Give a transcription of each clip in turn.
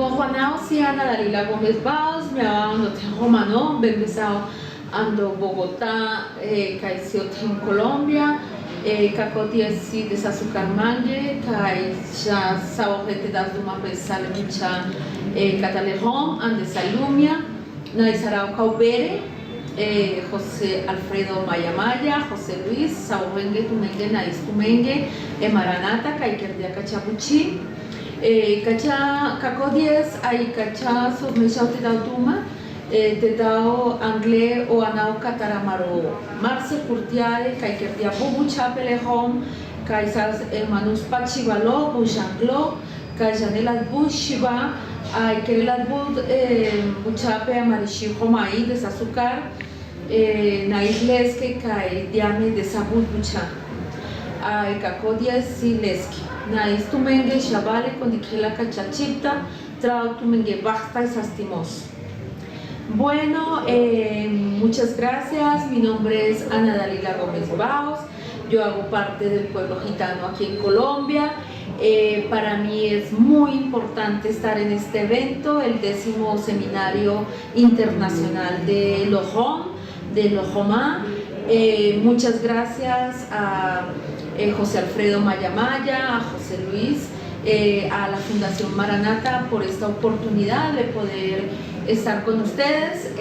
Juana Oceana, Dalila Gómez Baos, me ando Romano, Bembesao, ando Bogotá, Caicio en Colombia, Cacoti si de Sazucar Mange, Caixa Saojete das Duma Pesale Mucha Catalejón, Ande Salumia, Naizarao Caubere, José Alfredo Mayamaya, José Luis, Saovengue Tumengue, Naiz Tumengue, Maranata, Caiquerdia Cachapuchi, Cacha Cacodies, Ay Cacha Submeshao Tedautuma, Tedao Angle o Anao Cataramaro, Marce Curtiare, Caiquerdia Bubucha Pelejón, Caizas Manus Pachivalo, Buchanglo, Cajanelas Bushiva, Ay Kerelas Bud, Buchape Amarishi Homai de Sazucar, Naisleske, Kai Diame de Sabut Bucha, Ay Cacodies Sileski. Nais Tumenge, Shabale, con Dikela Cachachipta, Trau Tumenge, Basta y Sastimos. Bueno, muchas gracias. Mi nombre es Ana Dalila Gómez Baos. Yo hago parte del pueblo gitano aquí en Colombia. Para mí es muy importante estar en este evento, el 10º Seminario Internacional de Lojón, de Lojomá. Muchas gracias a José Alfredo Mayamaya, a José Luis, a la Fundación Maranata por esta oportunidad de poder estar con ustedes.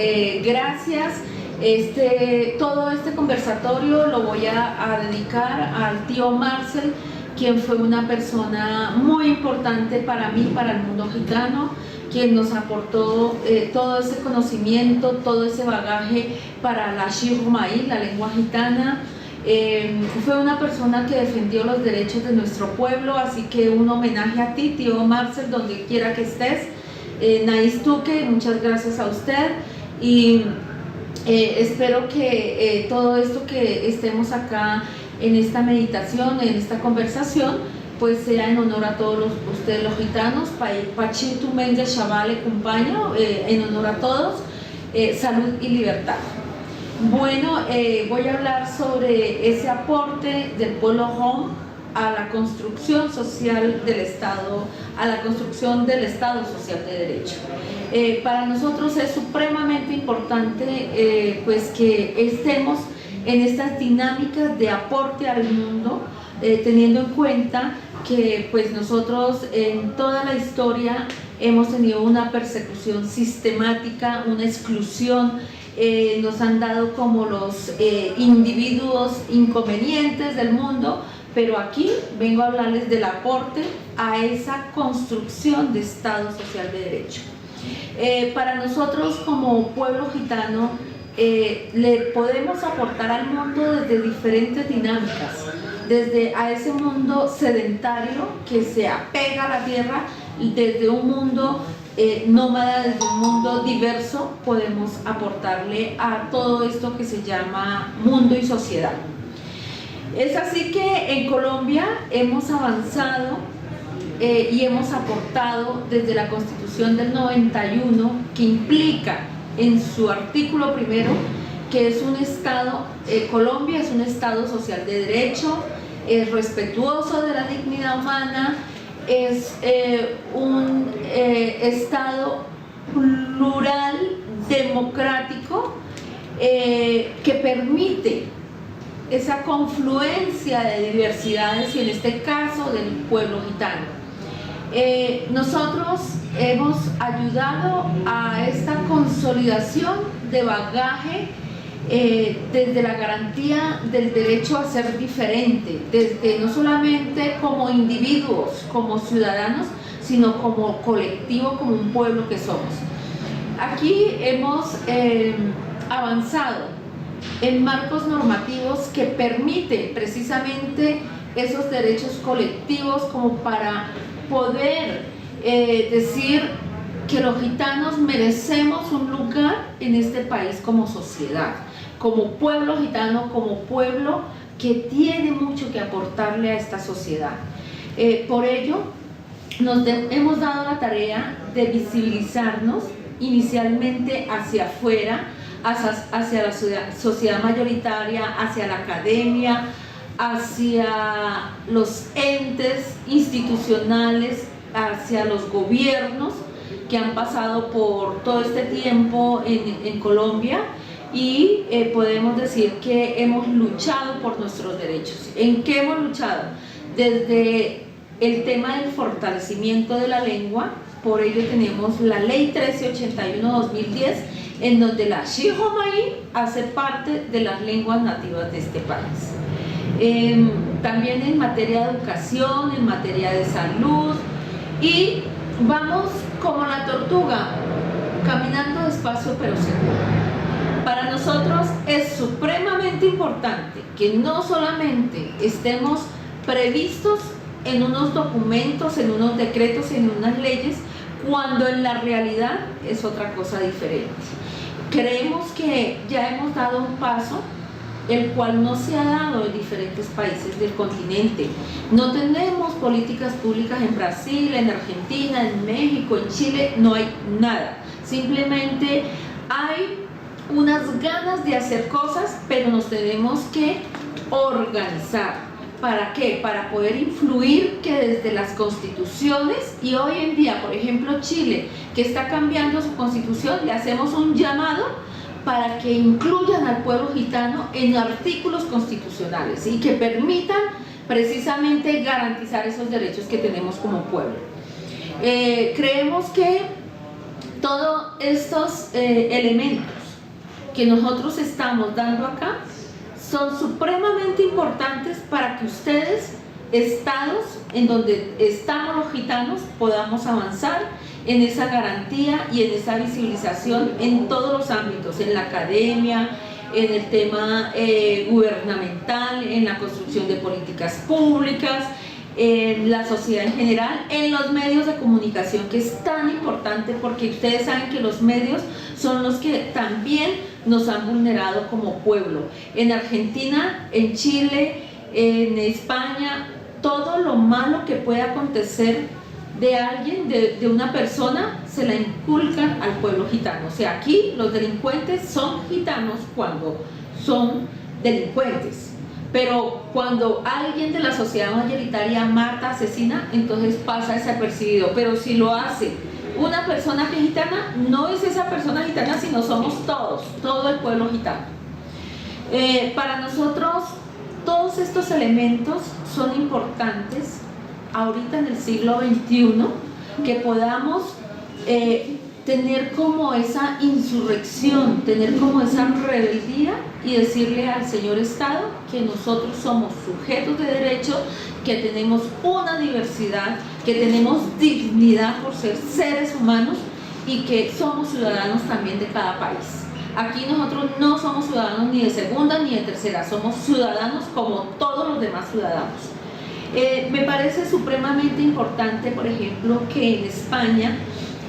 Gracias. Todo este conversatorio lo voy a dedicar al tío Marcel, quien fue una persona muy importante para mí, para el mundo gitano, quien nos aportó todo ese conocimiento, todo ese bagaje para la Shirumai, la lengua gitana. Fue una persona que defendió los derechos de nuestro pueblo, así que un homenaje a ti, tío Marcel, donde quiera que estés. Nais Tuque, muchas gracias a usted y espero que todo esto que estemos acá en esta meditación, en esta conversación, pues sea en honor a todos ustedes los gitanos. Pachitu Menja Shabale Cumpaño, en honor a todos, salud y libertad. Bueno, voy a hablar sobre ese aporte del pueblo Hom a la construcción social del Estado, a la construcción del Estado social de derecho. Para nosotros es supremamente importante pues que estemos en estas dinámicas de aporte al mundo, teniendo en cuenta que pues nosotros en toda la historia hemos tenido una persecución sistemática, una exclusión. Nos han dado como los individuos inconvenientes del mundo, pero aquí vengo a hablarles del aporte a esa construcción de Estado social de derecho. Para nosotros como pueblo gitano le podemos aportar al mundo desde diferentes dinámicas, desde a ese mundo sedentario que se apega a la tierra, desde un mundo nómada, desde un mundo diverso, podemos aportarle a todo esto que se llama mundo y sociedad. Es así que en Colombia hemos avanzado y hemos aportado desde la Constitución del 91, que implica en su artículo primero que es un Estado, Colombia es un Estado social de derecho, es respetuoso de la dignidad humana, es un Estado plural, democrático, que permite esa confluencia de diversidades y en este caso del pueblo gitano. Nosotros hemos ayudado a esta consolidación de bagaje desde la garantía del derecho a ser diferente, desde no solamente como individuos, como ciudadanos, sino como colectivo, como un pueblo que somos. Aquí hemos avanzado en marcos normativos que permiten precisamente esos derechos colectivos como para poder decir que los gitanos merecemos un lugar en este país como sociedad, como pueblo gitano, como pueblo que tiene mucho que aportarle a esta sociedad. Por ello, hemos dado la tarea de visibilizarnos inicialmente hacia afuera, hacia la sociedad mayoritaria, hacia la academia, hacia los entes institucionales, hacia los gobiernos, que han pasado por todo este tiempo en Colombia y podemos decir que hemos luchado por nuestros derechos. ¿En qué hemos luchado? Desde el tema del fortalecimiento de la lengua, por ello tenemos la Ley 1381-2010, en donde la Shihomai hace parte de las lenguas nativas de este país. También en materia de educación, en materia de salud, y vamos como la tortuga, caminando despacio pero seguro. Para nosotros es supremamente importante que no solamente estemos previstos en unos documentos, en unos decretos, en unas leyes, cuando en la realidad es otra cosa diferente. Creemos que ya hemos dado un paso, el cual no se ha dado en diferentes países del continente. No tenemos políticas públicas en Brasil, en Argentina, en México, en Chile, no hay nada. Simplemente hay unas ganas de hacer cosas, pero nos tenemos que organizar. ¿Para qué? Para poder influir que desde las constituciones, y hoy en día, por ejemplo, Chile, que está cambiando su constitución, le hacemos un llamado para que incluyan al pueblo gitano en artículos constitucionales y que permitan precisamente garantizar esos derechos que tenemos como pueblo. Creemos que todos estos elementos que nosotros estamos dando acá son supremamente importantes para que ustedes, estados en donde estamos los gitanos, podamos avanzar en esa garantía y en esa visibilización en todos los ámbitos, en la academia, en el tema gubernamental, en la construcción de políticas públicas, en la sociedad en general, en los medios de comunicación, que es tan importante porque ustedes saben que los medios son los que también nos han vulnerado como pueblo. En Argentina, en Chile, en España, todo lo malo que puede acontecer de alguien, de una persona, se la inculcan al pueblo gitano. O sea, aquí los delincuentes son gitanos cuando son delincuentes. Pero cuando alguien de la sociedad mayoritaria mata, asesina, entonces pasa desapercibido. Pero si lo hace una persona que es gitana, no es esa persona gitana, sino somos todos, todo el pueblo gitano. Para nosotros, todos estos elementos son importantes ahorita en el siglo XXI, que podamos tener como esa insurrección, tener como esa rebeldía y decirle al señor Estado que nosotros somos sujetos de derecho, que tenemos una diversidad, que tenemos dignidad por ser seres humanos y que somos ciudadanos también de cada país. Aquí nosotros no somos ciudadanos ni de segunda ni de tercera, somos ciudadanos como todos los demás ciudadanos. Me parece supremamente importante, por ejemplo, que en España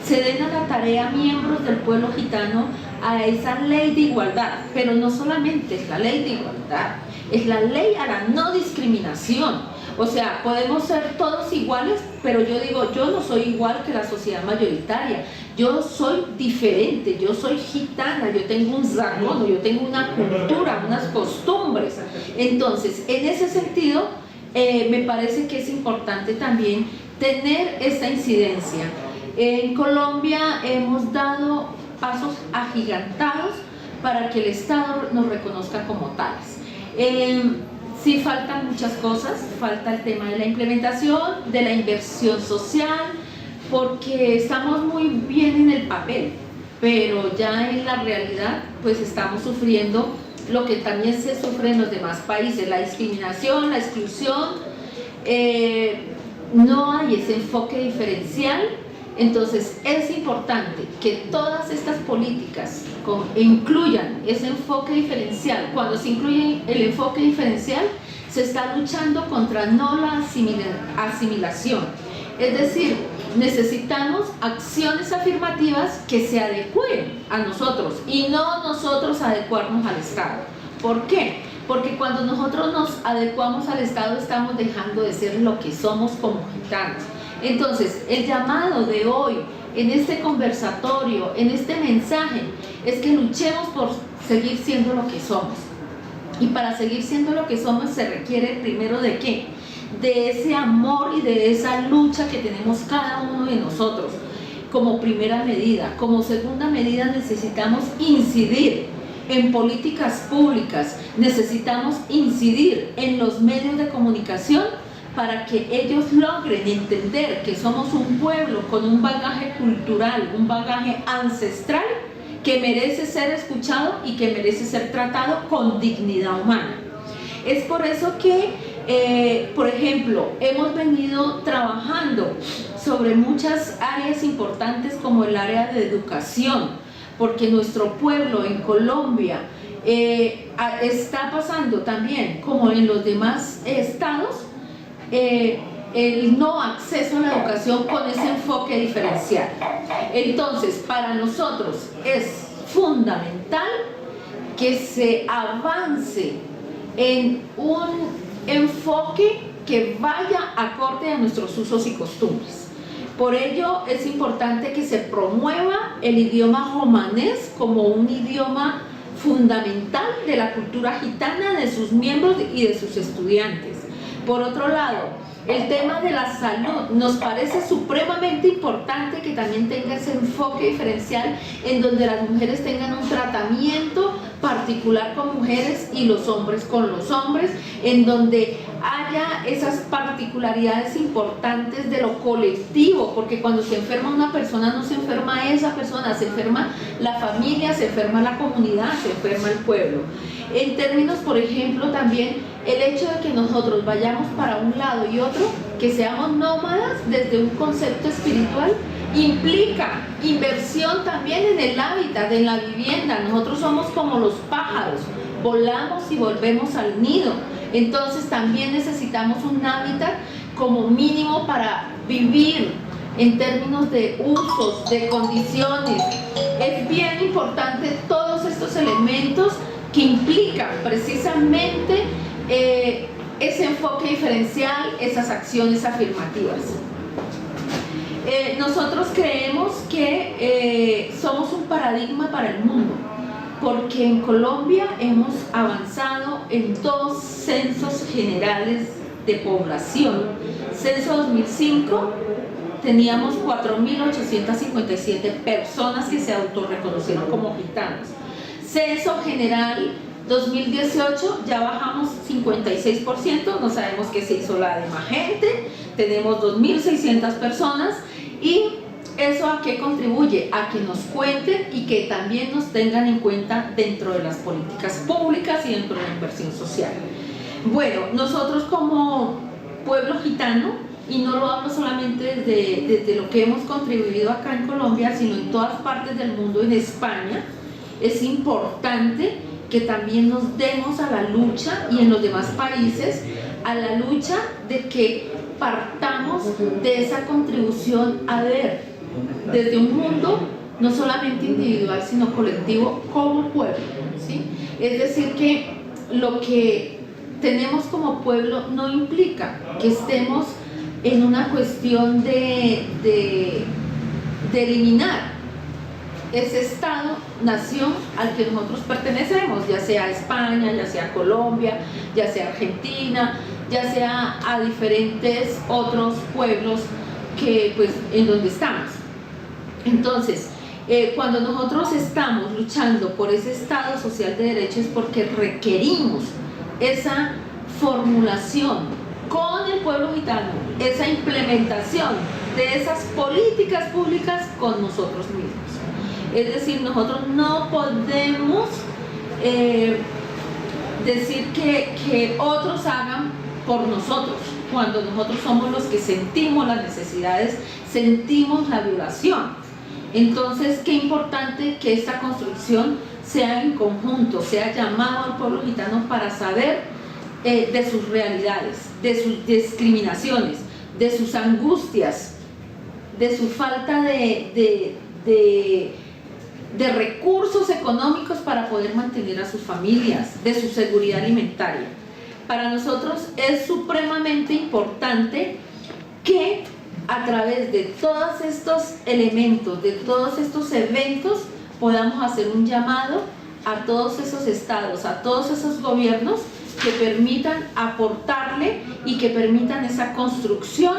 se den a la tarea miembros del pueblo gitano a esa ley de igualdad, pero no solamente es la ley de igualdad, es la ley a la no discriminación. O sea, podemos ser todos iguales, pero yo digo, yo no soy igual que la sociedad mayoritaria, yo soy diferente, yo soy gitana, yo tengo un jargón, yo tengo una cultura, unas costumbres. Entonces, en ese sentido, me parece que es importante también tener esta incidencia. En Colombia hemos dado pasos agigantados para que el Estado nos reconozca como tales. Sí faltan muchas cosas, falta el tema de la implementación, de la inversión social, porque estamos muy bien en el papel, pero ya en la realidad pues estamos sufriendo lo que también se sufre en los demás países, la discriminación, la exclusión, no hay ese enfoque diferencial. Entonces es importante que todas estas políticas incluyan ese enfoque diferencial. Cuando se incluye el enfoque diferencial, se está luchando contra no la asimilación. Es decir, necesitamos acciones afirmativas que se adecúen a nosotros y no nosotros adecuarnos al Estado. ¿Por qué? Porque cuando nosotros nos adecuamos al Estado estamos dejando de ser lo que somos como gitanos. Entonces, el llamado de hoy, en este conversatorio, en este mensaje, es que luchemos por seguir siendo lo que somos. Y para seguir siendo lo que somos se requiere primero ¿de qué? De ese amor y de esa lucha que tenemos cada uno de nosotros. como primera medida. Como segunda medida necesitamos incidir en políticas públicas, necesitamos incidir en los medios de comunicación para que ellos logren entender que somos un pueblo con un bagaje cultural, un bagaje ancestral que merece ser escuchado y que merece ser tratado con dignidad humana. Es por eso que, por ejemplo, hemos venido trabajando sobre muchas áreas importantes como el área de educación, porque nuestro pueblo en Colombia está pasando también, como en los demás estados, el no acceso a la educación con ese enfoque diferencial. Entonces, para nosotros es fundamental que se avance en un enfoque que vaya acorde a nuestros usos y costumbres. Por ello es importante que se promueva el idioma romanés como un idioma fundamental de la cultura gitana, de sus miembros y de sus estudiantes. Por otro lado, el tema de la salud nos parece supremamente importante que también tenga ese enfoque diferencial en donde las mujeres tengan un tratamiento particular con mujeres y los hombres con los hombres, en donde haya esas particularidades importantes de lo colectivo, porque cuando se enferma una persona no se enferma esa persona, se enferma la familia, se enferma la comunidad, se enferma el pueblo. En términos, por ejemplo, también el hecho de que nosotros vayamos para un lado y otro, que seamos nómadas desde un concepto espiritual, implica inversión también en el hábitat, en la vivienda. Nosotros somos como los pájaros, volamos y volvemos al nido. Entonces también necesitamos un hábitat como mínimo para vivir en términos de usos, de condiciones. Es bien importante todos estos elementos que implican precisamente ese enfoque diferencial, esas acciones afirmativas. Nosotros creemos que somos un paradigma para el mundo, porque en Colombia hemos avanzado en 2 censos generales de población. Censo 2005 teníamos 4.857 personas que se autorreconocieron como gitanos. Censo general 2018 ya bajamos 56%, no sabemos qué se hizo la demás gente, tenemos 2.600 personas. ¿Y eso a qué contribuye? A que nos cuenten y que también nos tengan en cuenta dentro de las políticas públicas y dentro de la inversión social. Bueno, nosotros como pueblo gitano, y no lo hablo solamente desde lo que hemos contribuido acá en Colombia, sino en todas partes del mundo, en España, es importante que también nos demos a la lucha, y en los demás países, a la lucha de que partamos de esa contribución a ver desde un mundo no solamente individual sino colectivo como pueblo, ¿sí? Es decir, que lo que tenemos como pueblo no implica que estemos en una cuestión de eliminar ese estado, nación al que nosotros pertenecemos, ya sea España, ya sea Colombia, ya sea Argentina, ya sea a diferentes otros pueblos que, pues, en donde estamos. Entonces, cuando nosotros estamos luchando por ese Estado social de derecho es porque requerimos esa formulación con el pueblo gitano, esa implementación de esas políticas públicas con nosotros mismos. Es decir, nosotros no podemos decir que otros hagan por nosotros, cuando nosotros somos los que sentimos las necesidades, sentimos la violación. Entonces, qué importante que esta construcción sea en conjunto, sea llamado al pueblo gitano para saber de sus realidades, de sus discriminaciones, de sus angustias, de su falta de recursos económicos para poder mantener a sus familias, de su seguridad alimentaria. Para nosotros es supremamente importante que a través de todos estos elementos, de todos estos eventos, podamos hacer un llamado a todos esos estados, a todos esos gobiernos que permitan aportarle y que permitan esa construcción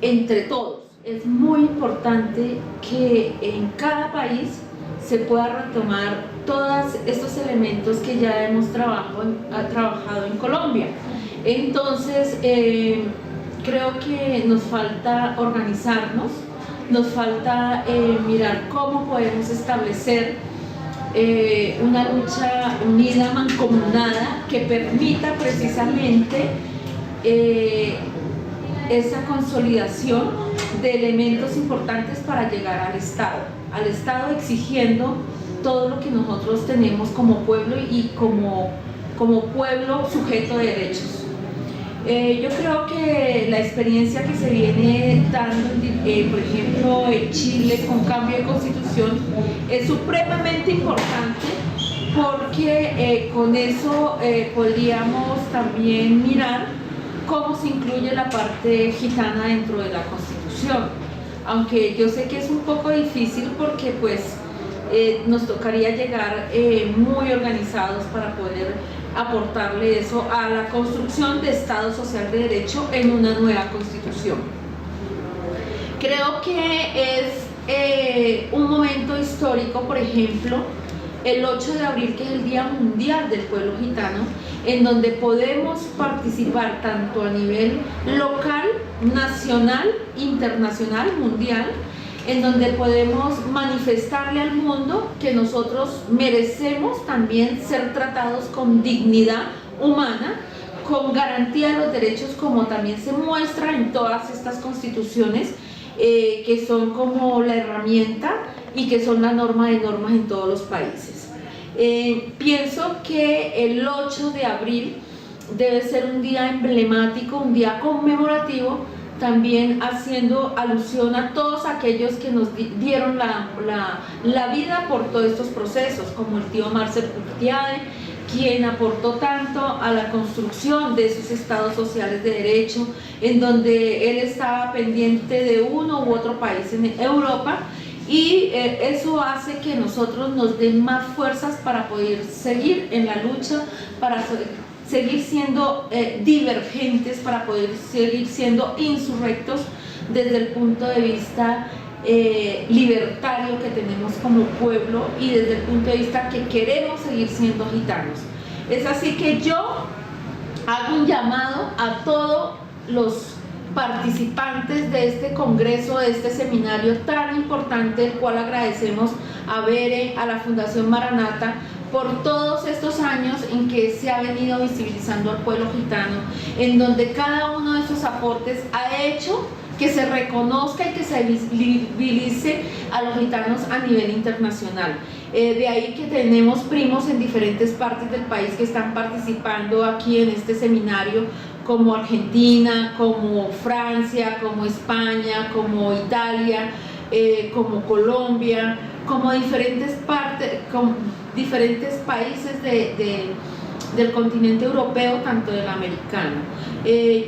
entre todos. Es muy importante que en cada país se pueda retomar todos estos elementos que ya hemos trabajado en Colombia. Entonces, creo que nos falta organizarnos, nos falta mirar cómo podemos establecer una lucha unida, mancomunada, que permita precisamente esa consolidación de elementos importantes para llegar al Estado exigiendo todo lo que nosotros tenemos como pueblo y como pueblo sujeto de derechos. Yo creo que la experiencia que se viene dando, por ejemplo, en Chile con cambio de constitución es supremamente importante porque con eso podríamos también mirar cómo se incluye la parte gitana dentro de la Constitución, aunque yo sé que es un poco difícil porque pues nos tocaría llegar muy organizados para poder aportarle eso a la construcción de Estado Social de Derecho en una nueva Constitución. Creo que es un momento histórico, por ejemplo, el 8 de abril, que es el Día Mundial del Pueblo Gitano, en donde podemos participar tanto a nivel local, nacional, internacional, mundial, en donde podemos manifestarle al mundo que nosotros merecemos también ser tratados con dignidad humana, con garantía de los derechos, como también se muestra en todas estas constituciones, que son como la herramienta y que son la norma de normas en todos los países. Pienso que el 8 de abril debe ser un día emblemático, un día conmemorativo, también haciendo alusión a todos aquellos que nos dieron la vida por todos estos procesos, como el tío Marcel Curtiade, quien aportó tanto a la construcción de esos estados sociales de derecho, en donde él estaba pendiente de uno u otro país en Europa, y eso hace que nosotros nos den más fuerzas para poder seguir en la lucha, para seguir siendo divergentes, para poder seguir siendo insurrectos desde el punto de vista libertario que tenemos como pueblo y desde el punto de vista que queremos seguir siendo gitanos. Es así que yo hago un llamado a todos los participantes de este congreso, de este seminario tan importante, el cual agradecemos a Bere, a la Fundación Maranata, por todos estos años en que se ha venido visibilizando al pueblo gitano, en donde cada uno de esos aportes ha hecho que se reconozca y que se visibilice a los gitanos a nivel internacional. De ahí que tenemos primos en diferentes partes del país que están participando aquí en este seminario, como Argentina, como Francia, como España, como Italia, como Colombia, como diferentes países del continente europeo, tanto del americano.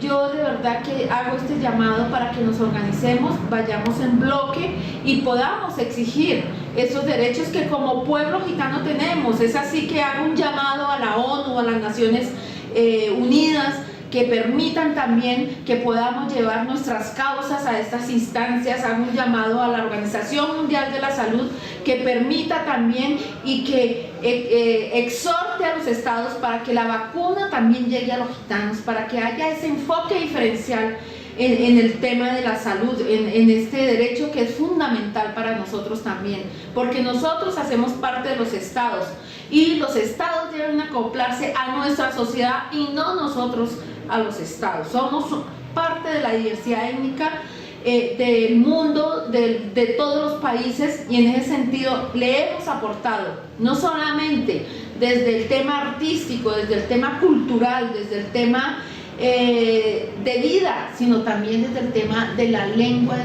Yo de verdad que hago este llamado para que nos organicemos, vayamos en bloque y podamos exigir esos derechos que como pueblo gitano tenemos. Es así que hago un llamado a la ONU, a las Naciones Unidas, que permitan también que podamos llevar nuestras causas a estas instancias. Hago un llamado a la Organización Mundial de la Salud que permita también y que exhorte a los estados para que la vacuna también llegue a los gitanos, para que haya ese enfoque diferencial en el tema de la salud, en este derecho que es fundamental para nosotros también, porque nosotros hacemos parte de los estados y los estados deben acoplarse a nuestra sociedad y no nosotros a los estados. Somos parte de la diversidad étnica del mundo, de todos los países, y en ese sentido le hemos aportado, no solamente desde el tema artístico, desde el tema cultural, desde el tema de vida, sino también desde el tema de la lengua,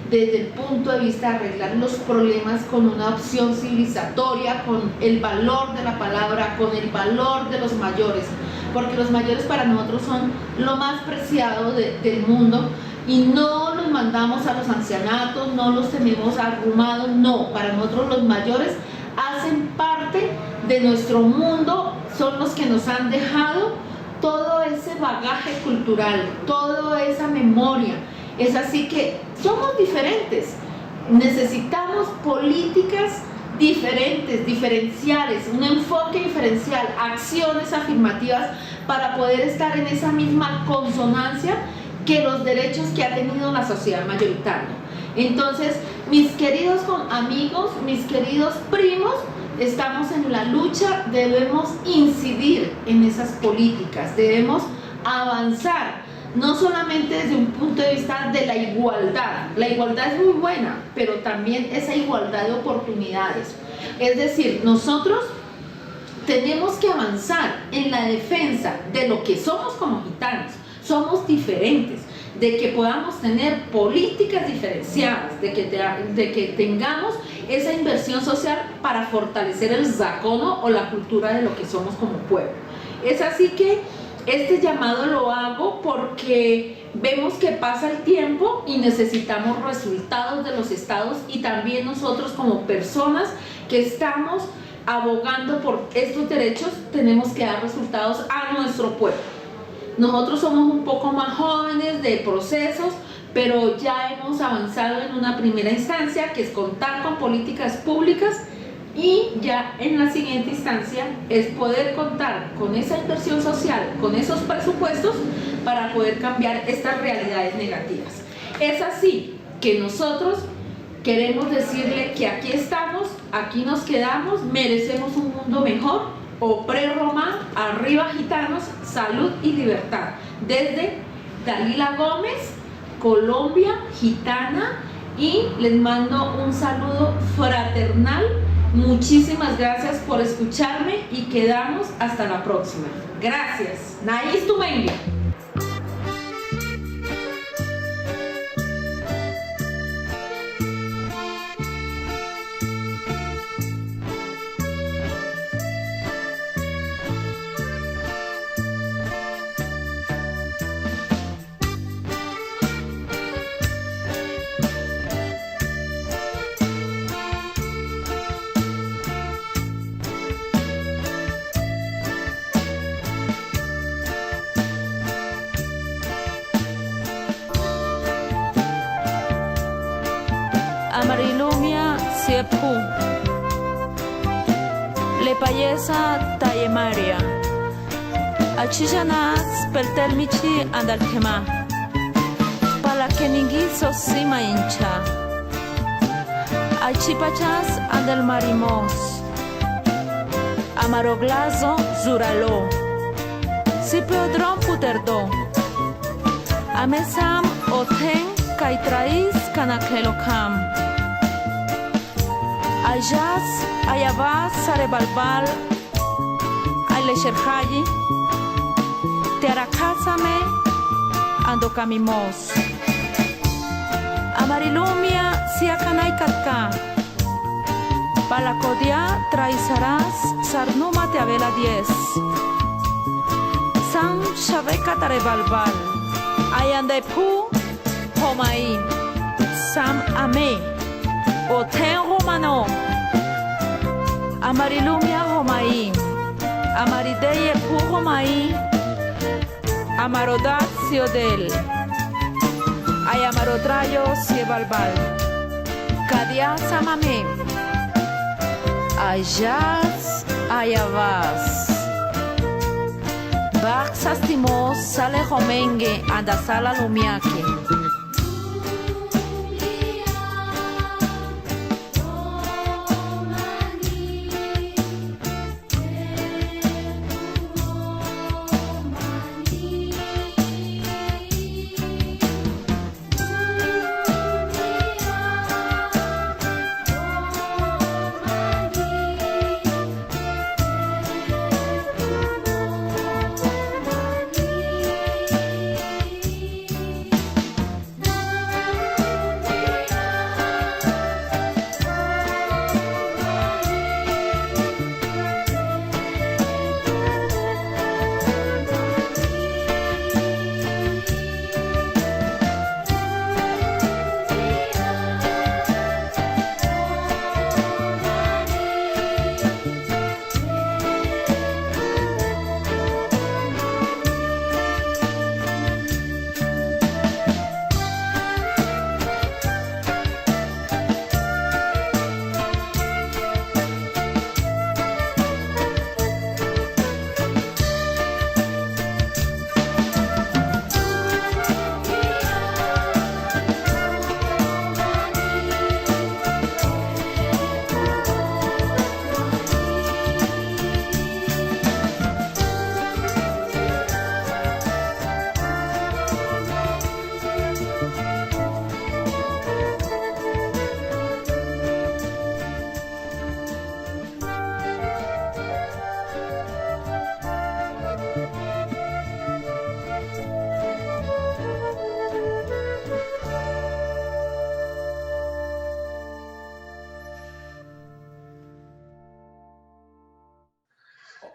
desde el punto de vista de arreglar los problemas con una opción civilizatoria, con el valor de la palabra, con el valor de los mayores, porque los mayores para nosotros son lo más preciado del mundo, y no los mandamos a los ancianatos, no los tenemos arrumados, no, para nosotros los mayores hacen parte de nuestro mundo, son los que nos han dejado todo ese bagaje cultural, toda esa memoria, Es así que somos diferentes. Necesitamos políticas diferentes, diferenciales, un enfoque diferencial, acciones afirmativas para poder estar en esa misma consonancia que los derechos que ha tenido la sociedad mayoritaria. Entonces, mis queridos amigos, mis queridos primos, estamos en la lucha, debemos incidir en esas políticas, debemos avanzar, no solamente desde un punto de vista de la igualdad es muy buena, pero también esa igualdad de oportunidades. Es decir, nosotros tenemos que avanzar en la defensa de lo que somos como gitanos, somos diferentes, de que podamos tener políticas diferenciadas, de que tengamos esa inversión social para fortalecer el zacono o la cultura de lo que somos como pueblo. Es así que este llamado lo hago porque vemos que pasa el tiempo y necesitamos resultados de los estados, y también nosotros como personas que estamos abogando por estos derechos tenemos que dar resultados a nuestro pueblo. Nosotros somos un poco más jóvenes de procesos, pero ya hemos avanzado en una primera instancia, que es contar con políticas públicas, y ya en la siguiente instancia es poder contar con esa inversión social, con esos presupuestos para poder cambiar estas realidades negativas. Es así que nosotros queremos decirle que aquí estamos, aquí nos quedamos, merecemos un mundo mejor. Opre Roma, arriba gitanos, salud y libertad. Desde Dalila Gómez, Colombia, gitana, y les mando un saludo fraternal. Muchísimas gracias por escucharme y quedamos hasta la próxima. Gracias. Naís Tumengue. Amarilumia Siepu Le Payesa Tayemaria Achijanas Peltelmichi Andaltema Palakeningi Sosima Incha Achipachas Andel Marimos Amaroglazo Zuralo Sipeodron Puterdo Amesam Oten Kaitrais Kanakhelokam Ayas, Ayabas, Sarebalbal, Ailesherhayi, Tearacásame, Andocamimos. Amarilumia, Siakanay Katka, Palacodia, Traizarás, Sarnuma Teabela 10. San Shaveka Tarebalbal, Ayandepu, Homai, Sam Ame. Oten Romano Amarilumia Romai Amarideye Pu Romai Amarodat Ciodel Ayamarodrayo Ciebalbal Kadia Samame Ayas Ayavas Bach Sastimos Sale Homenge Andasala Lumiaki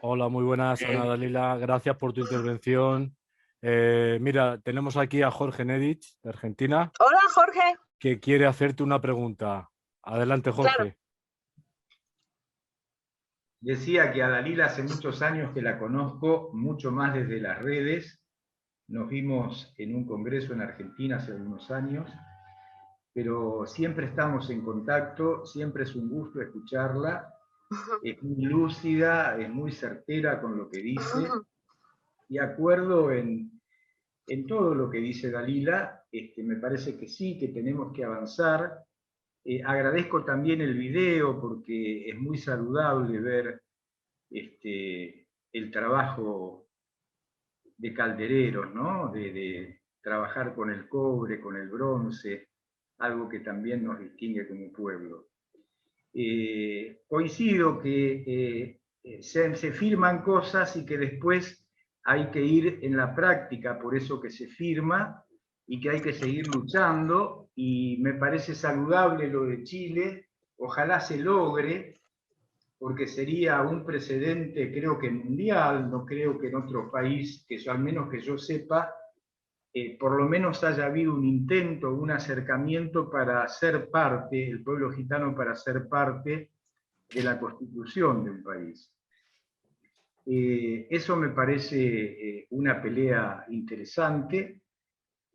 Hola, muy buenas, Ana Dalila. Gracias por tu intervención. Mira, tenemos aquí a Jorge Nedich, de Argentina. Hola, Jorge. Que quiere hacerte una pregunta. Adelante, Jorge. Claro. Decía que a Dalila hace muchos años que la conozco, mucho más desde las redes. Nos vimos en un congreso en Argentina hace algunos años, pero siempre estamos en contacto, siempre es un gusto escucharla. Es muy lúcida, es muy certera con lo que dice, y acuerdo en todo lo que dice Dalila. Me parece que sí, que tenemos que avanzar. Agradezco también el video porque es muy saludable ver el trabajo de caldereros, ¿no? De trabajar con el cobre, con el bronce, algo que también nos distingue como pueblo. Coincido que se firman cosas y que después hay que ir en la práctica por eso que se firma, y que hay que seguir luchando, y me parece saludable lo de Chile. Ojalá se logre, porque sería un precedente, creo que mundial. No creo que en otro país, que al menos que yo sepa, por lo menos haya habido un intento, un acercamiento para ser parte, el pueblo gitano para ser parte de la constitución de un país. Eso me parece una pelea interesante,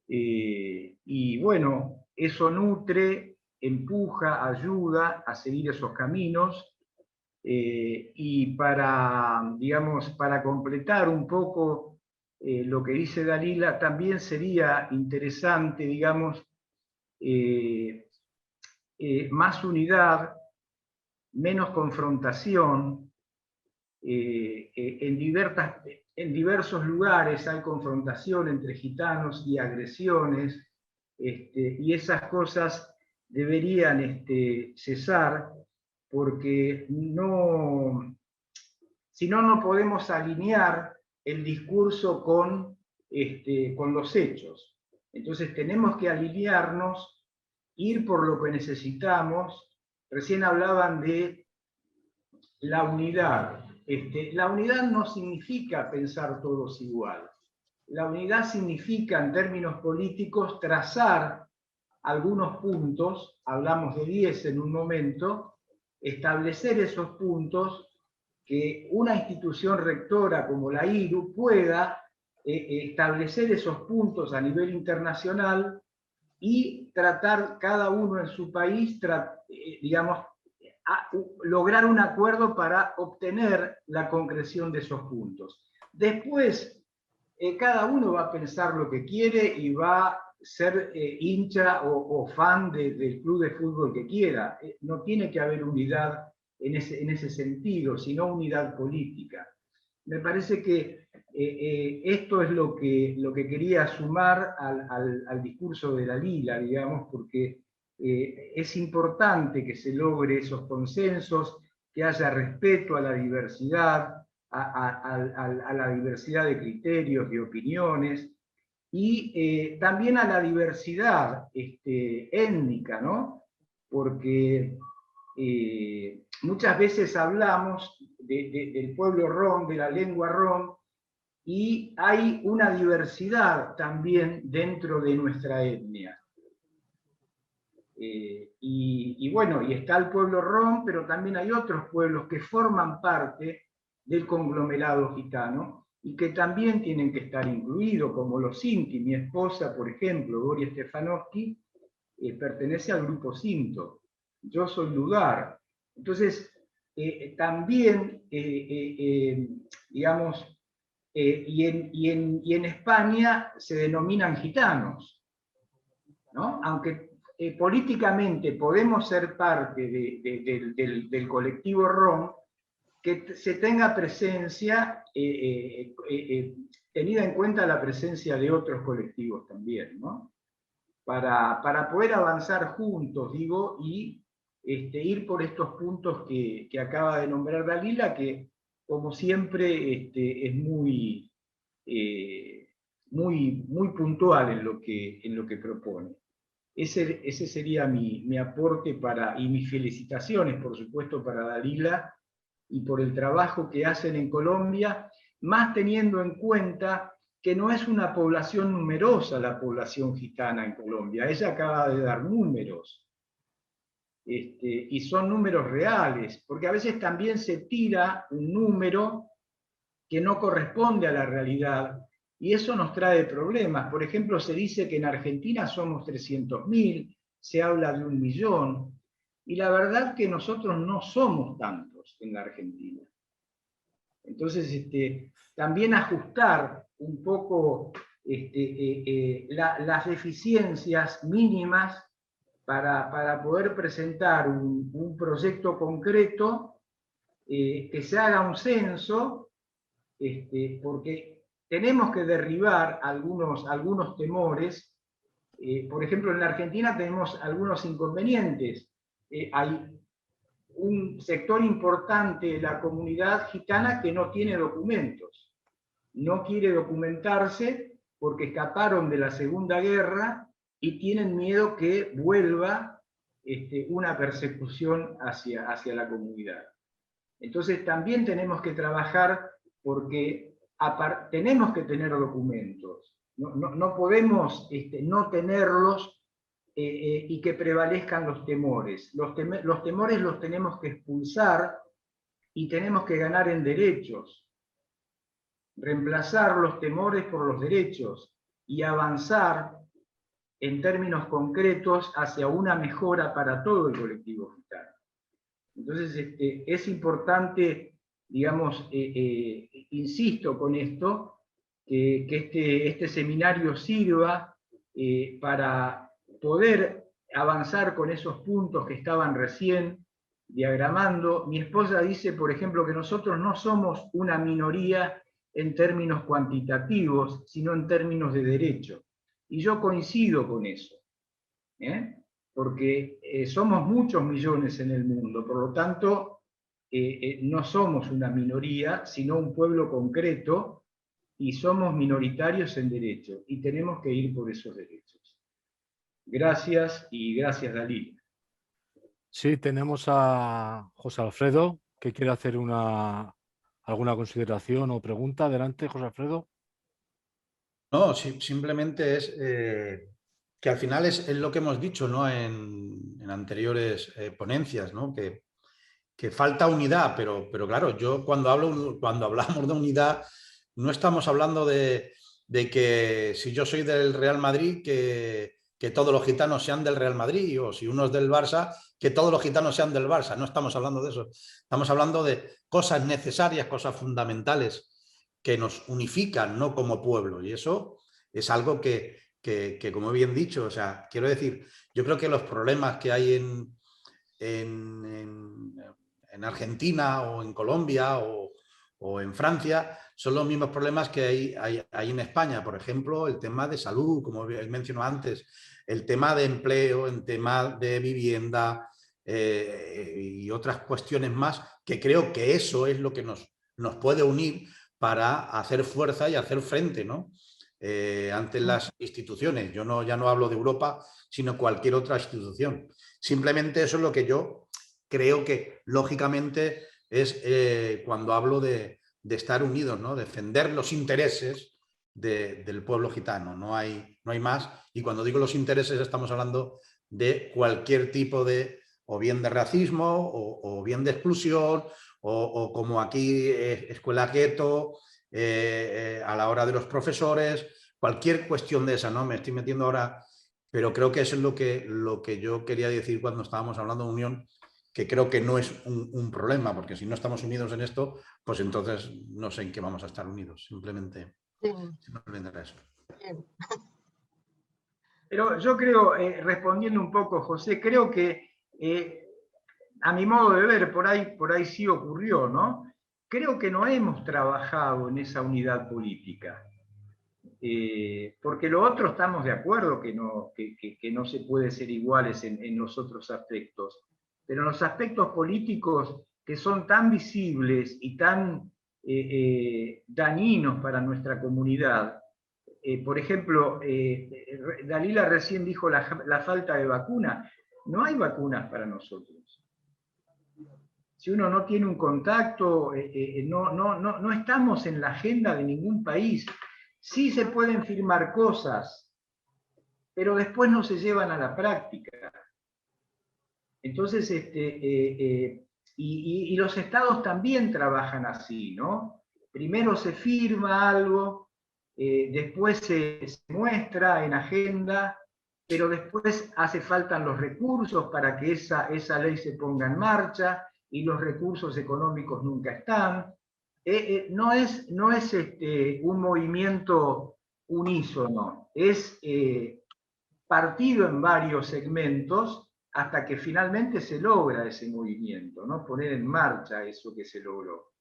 y bueno, eso nutre, empuja, ayuda a seguir esos caminos. Y para, digamos, para completar un poco lo que dice Dalila, también sería interesante, digamos, más unidad, menos confrontación. En diversos lugares hay confrontación entre gitanos y agresiones, y esas cosas deberían cesar, porque si no, no podemos alinear el discurso con los hechos. Entonces tenemos que alinearnos, ir por lo que necesitamos. Recién hablaban de la unidad. La unidad no significa pensar todos igual. La unidad significa, en términos políticos, trazar algunos puntos, hablamos de 10 en un momento, establecer esos puntos, que una institución rectora como la IRU pueda establecer esos puntos a nivel internacional y tratar cada uno en su país, digamos, lograr un acuerdo para obtener la concreción de esos puntos. Después, cada uno va a pensar lo que quiere y va a ser hincha o fan del club de fútbol que quiera. No tiene que haber unidad en ese sentido, sino unidad política. Me parece que esto es lo que quería sumar al discurso de Dalila, digamos, porque es importante que se logre esos consensos, que haya respeto a la diversidad, a la diversidad de criterios, de opiniones, y también a la diversidad étnica, ¿no? Porque muchas veces hablamos del pueblo rom, de la lengua rom, y hay una diversidad también dentro de nuestra etnia. Y bueno, y está el pueblo rom, pero también hay otros pueblos que forman parte del conglomerado gitano y que también tienen que estar incluidos, como los Sinti. Mi esposa, por ejemplo, Gloria Stefanowski, pertenece al grupo Sinto. Yo soy Lugar. Entonces, también, digamos, y en España se denominan gitanos, ¿no? Aunque políticamente podemos ser parte del colectivo rom, que se tenga presencia, tenida en cuenta la presencia de otros colectivos también, ¿no? Para poder avanzar juntos, digo, y ir por estos puntos que acaba de nombrar Dalila, que como siempre es muy puntual en lo que propone. Ese sería mi aporte y mis felicitaciones, por supuesto, para Dalila, y por el trabajo que hacen en Colombia, más teniendo en cuenta que no es una población numerosa la población gitana en Colombia. Ella acaba de dar números, y son números reales, porque a veces también se tira un número que no corresponde a la realidad, y eso nos trae problemas. Por ejemplo, se dice que en Argentina somos 300.000, se habla de 1 millón, y la verdad que nosotros no somos tantos en la Argentina. Entonces, también ajustar un poco las deficiencias mínimas para poder presentar un proyecto concreto, que se haga un censo, porque tenemos que derribar algunos temores. Por ejemplo, en la Argentina tenemos algunos inconvenientes. Hay un sector importante de la comunidad gitana que no tiene documentos. No quiere documentarse porque escaparon de la Segunda Guerra y tienen miedo que vuelva una persecución hacia la comunidad. Entonces también tenemos que trabajar porque tenemos que tener documentos. No podemos no tenerlos, y que prevalezcan los temores. Los temores los tenemos que expulsar y tenemos que ganar en derechos. Reemplazar los temores por los derechos y avanzar en términos concretos hacia una mejora para todo el colectivo gitano. Entonces, es importante, digamos, insisto con esto, que este seminario sirva para poder avanzar con esos puntos que estaban recién diagramando. Mi esposa dice, por ejemplo, que nosotros no somos una minoría en términos cuantitativos, sino en términos de derecho. Y yo coincido con eso, porque somos muchos millones en el mundo, por lo tanto, no somos una minoría, sino un pueblo concreto, y somos minoritarios en derecho, y tenemos que ir por esos derechos. Gracias, y gracias, Dalí. Sí, tenemos a José Alfredo, que quiere hacer alguna consideración o pregunta. Adelante, José Alfredo. No, simplemente es que al final es lo que hemos dicho, ¿no? en anteriores ponencias, ¿no? Que falta unidad, pero claro, yo cuando hablamos de unidad, no estamos hablando de que si yo soy del Real Madrid, que todos los gitanos sean del Real Madrid, o si uno es del Barça, que todos los gitanos sean del Barça. No estamos hablando de eso. Estamos hablando de cosas necesarias, cosas fundamentales que nos unifican, ¿no? Como pueblo. Y eso es algo que como bien dicho, o sea, quiero decir, yo creo que los problemas que hay en Argentina o en Colombia o en Francia son los mismos problemas que hay en España. Por ejemplo, el tema de salud, como mencioné antes, el tema de empleo, el tema de vivienda y otras cuestiones más, que creo que eso es lo que nos puede unir para hacer fuerza y hacer frente, ¿no? Ante las instituciones. Yo ya no hablo de Europa, sino cualquier otra institución. Simplemente eso es lo que yo creo que, lógicamente, es cuando hablo de estar unidos, ¿no? Defender los intereses del pueblo gitano. No hay más. Y cuando digo los intereses, estamos hablando de cualquier tipo de, o bien de racismo, o bien de exclusión, o como aquí, escuela gueto, a la hora de los profesores, cualquier cuestión de esa, ¿no? Me estoy metiendo ahora, pero creo que eso es lo que yo quería decir cuando estábamos hablando de unión, que creo que no es un problema, porque si no estamos unidos en esto, pues entonces no sé en qué vamos a estar unidos, simplemente era eso. Pero yo creo, respondiendo un poco, José, creo que a mi modo de ver, por ahí sí ocurrió, ¿no? Creo que no hemos trabajado en esa unidad política. Porque lo otro estamos de acuerdo que no se puede ser iguales en los otros aspectos. Pero en los aspectos políticos que son tan visibles y tan dañinos para nuestra comunidad, por ejemplo, Dalila recién dijo la falta de vacuna. No hay vacunas para nosotros. si uno no tiene un contacto, no estamos en la agenda de ningún país. Sí se pueden firmar cosas, pero después no se llevan a la práctica. Entonces, y los estados también trabajan así, ¿no? Primero se firma algo, después se muestra en agenda, pero después hace falta los recursos para que esa ley se ponga en marcha, y los recursos económicos nunca están. No es un movimiento unísono, es partido en varios segmentos hasta que finalmente se logra ese movimiento, ¿no? Poner en marcha eso que se logró.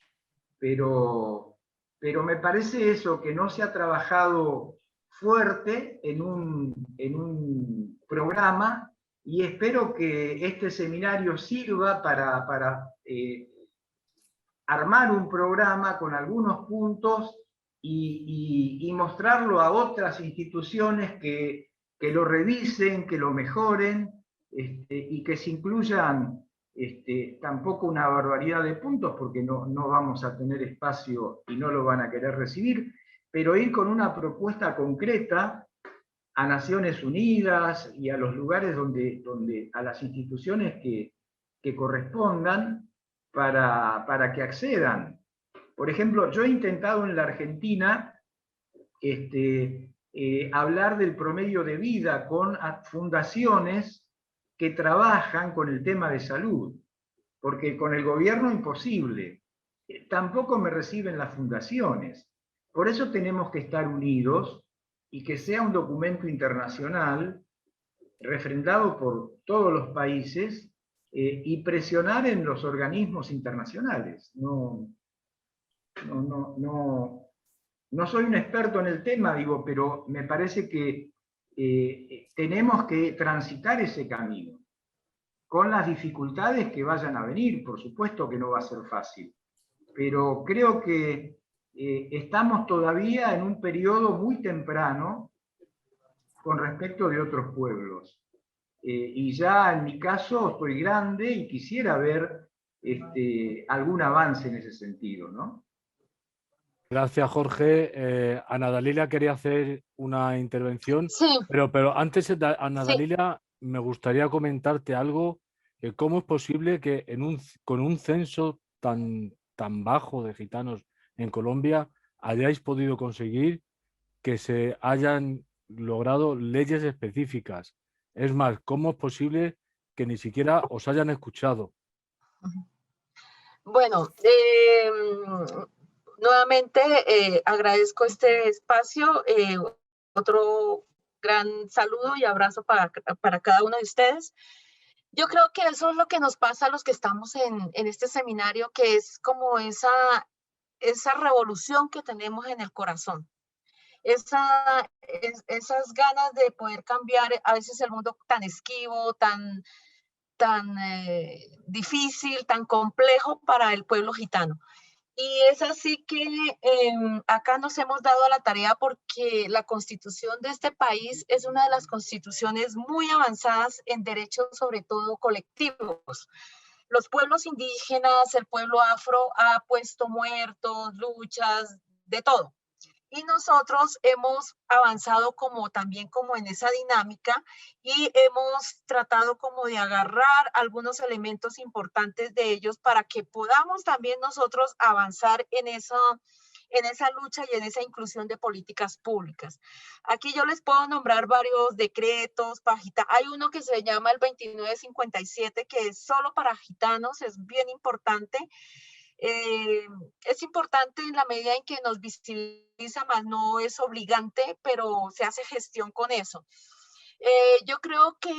Pero me parece eso, que no se ha trabajado fuerte en un programa, y espero que este seminario sirva para armar un programa con algunos puntos y mostrarlo a otras instituciones que lo revisen, que lo mejoren, y que se incluyan tampoco una barbaridad de puntos, porque no vamos a tener espacio y no lo van a querer recibir, pero ir con una propuesta concreta a Naciones Unidas y a los lugares a las instituciones que correspondan para que accedan. Por ejemplo, yo he intentado en la Argentina hablar del promedio de vida con fundaciones que trabajan con el tema de salud, porque con el gobierno imposible. Tampoco me reciben las fundaciones. Por eso tenemos que estar unidos y que sea un documento internacional refrendado por todos los países, y presionar en los organismos internacionales. No soy un experto en el tema, digo, pero me parece que tenemos que transitar ese camino, con las dificultades que vayan a venir. Por supuesto que no va a ser fácil, pero creo que estamos todavía en un periodo muy temprano con respecto de otros pueblos. Y ya en mi caso estoy grande y quisiera ver algún avance en ese sentido, ¿no? Gracias, Jorge. Ana Dalila quería hacer una intervención, Sí, pero antes, Ana sí. Dalila, me gustaría comentarte algo, que cómo es posible que con un censo tan bajo de gitanos en Colombia hayáis podido conseguir que se hayan logrado leyes específicas. Es más, ¿cómo es posible que ni siquiera os hayan escuchado? Bueno, nuevamente agradezco este espacio. Otro gran saludo y abrazo para cada uno de ustedes. Yo creo que eso es lo que nos pasa a los que estamos en este seminario, que es como esa revolución que tenemos en el corazón. Esas ganas de poder cambiar a veces el mundo tan esquivo, tan difícil, tan complejo para el pueblo gitano. Y es así que acá nos hemos dado a la tarea, porque la constitución de este país es una de las constituciones muy avanzadas en derechos, sobre todo colectivos. Los pueblos indígenas, el pueblo afro ha puesto muertos, luchas, de todo. Y nosotros hemos avanzado también en esa dinámica, y hemos tratado como de agarrar algunos elementos importantes de ellos para que podamos también nosotros avanzar en esa lucha y en esa inclusión de políticas públicas. Aquí yo les puedo nombrar varios decretos para gitanos. Hay uno que se llama el 2957, que es solo para gitanos, es bien importante. Es importante en la medida en que nos visibiliza, más no es obligante, pero se hace gestión con eso. Yo creo que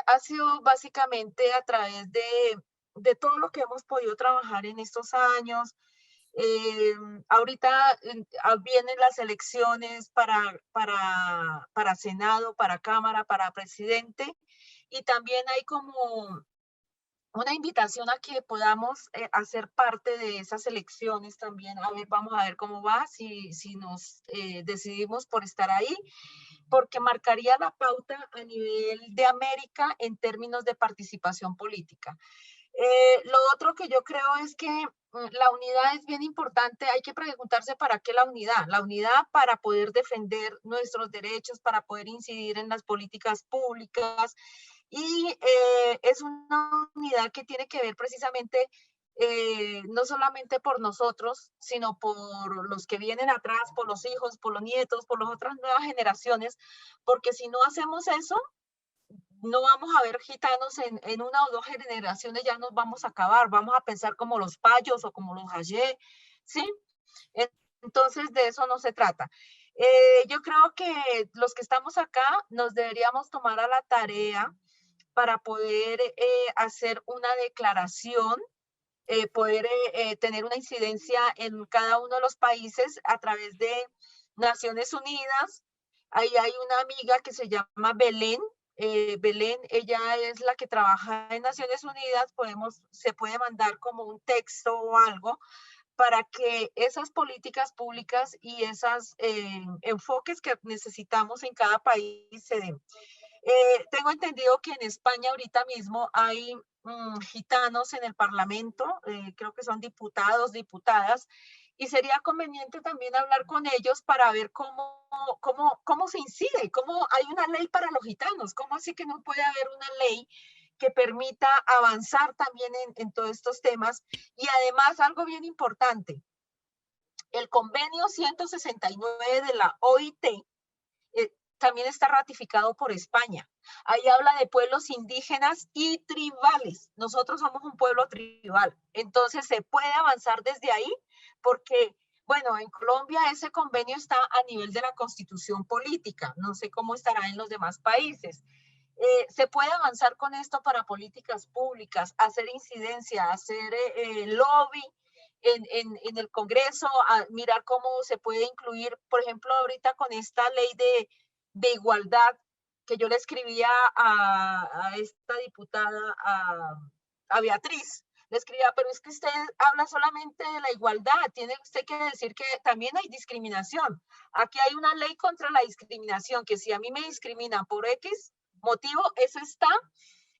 ha sido básicamente a través de todo lo que hemos podido trabajar en estos años. Ahorita vienen las elecciones para Senado, para Cámara, para Presidente, y también hay como una invitación a que podamos hacer parte de esas elecciones también. A ver, vamos a ver cómo va, si nos decidimos por estar ahí. porque marcaría la pauta a nivel de América en términos de participación política. Lo otro que yo creo es que la unidad es bien importante. Hay que preguntarse para qué la unidad. La unidad para poder defender nuestros derechos, para poder incidir en las políticas públicas. Y es una unidad que tiene que ver precisamente no solamente por nosotros, sino por los que vienen atrás, por los hijos, por los nietos, por las otras nuevas generaciones, porque si no hacemos eso, no vamos a ver gitanos en una o dos generaciones, ya nos vamos a acabar, vamos a pensar como los payos o como los ayé, ¿sí? Entonces de eso no se trata. Yo creo que los que estamos acá nos deberíamos tomar a la tarea para poder hacer una declaración, poder tener una incidencia en cada uno de los países a través de Naciones Unidas. Ahí hay una amiga que se llama Belén. Belén, ella es la que trabaja en Naciones Unidas. Se puede mandar como un texto o algo para que esas políticas públicas y esos enfoques que necesitamos en cada país se den. Tengo entendido que en España ahorita mismo hay gitanos en el Parlamento, creo que son diputados, diputadas, y sería conveniente también hablar con ellos para ver cómo se incide, cómo hay una ley para los gitanos, cómo así que no puede haber una ley que permita avanzar también en todos estos temas. Y además, algo bien importante, el convenio 169 de la OIT también está ratificado por España. Ahí habla de pueblos indígenas y tribales. Nosotros somos un pueblo tribal. Entonces se puede avanzar desde ahí porque, bueno, en Colombia ese convenio está a nivel de la constitución política. No sé cómo estará en los demás países. Se puede avanzar con esto para políticas públicas, hacer incidencia, hacer lobby en el Congreso, mirar cómo se puede incluir, por ejemplo, ahorita con esta ley de igualdad que yo le escribía a esta diputada, a Beatriz, le escribía, pero es que usted habla solamente de la igualdad, tiene usted que decir que también hay discriminación. Aquí hay una ley contra la discriminación, que si a mí me discriminan por X motivo, eso está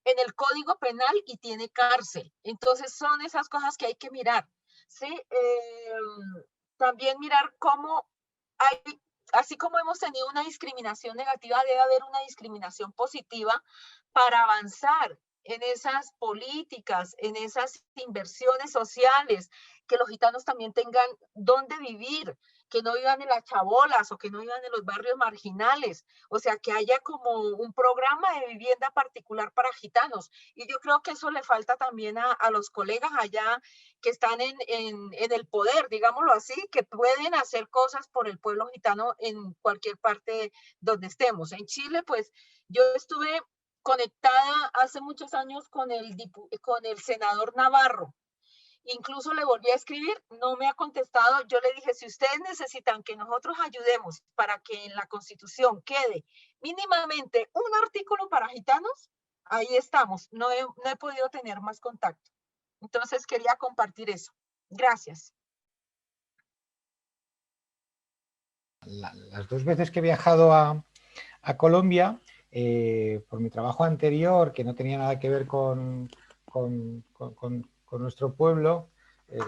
en el Código Penal y tiene cárcel. Entonces son esas cosas que hay que mirar, ¿sí? También mirar cómo hay, así como hemos tenido una discriminación negativa, debe haber una discriminación positiva para avanzar en esas políticas, en esas inversiones sociales, que los gitanos también tengan dónde vivir, que no vivan en las chabolas o que no vivan en los barrios marginales, o sea, que haya como un programa de vivienda particular para gitanos. Y yo creo que eso le falta también a los colegas allá que están en el poder, digámoslo así, que pueden hacer cosas por el pueblo gitano en cualquier parte donde estemos. En Chile, pues, yo estuve conectada hace muchos años con el senador Navarro. Incluso le volví a escribir, no me ha contestado. Yo le dije, si ustedes necesitan que nosotros ayudemos para que en la Constitución quede mínimamente un artículo para gitanos, ahí estamos. No he podido tener más contacto. Entonces quería compartir eso. Gracias. Las dos veces que he viajado a Colombia, por mi trabajo anterior, que no tenía nada que ver con nuestro pueblo,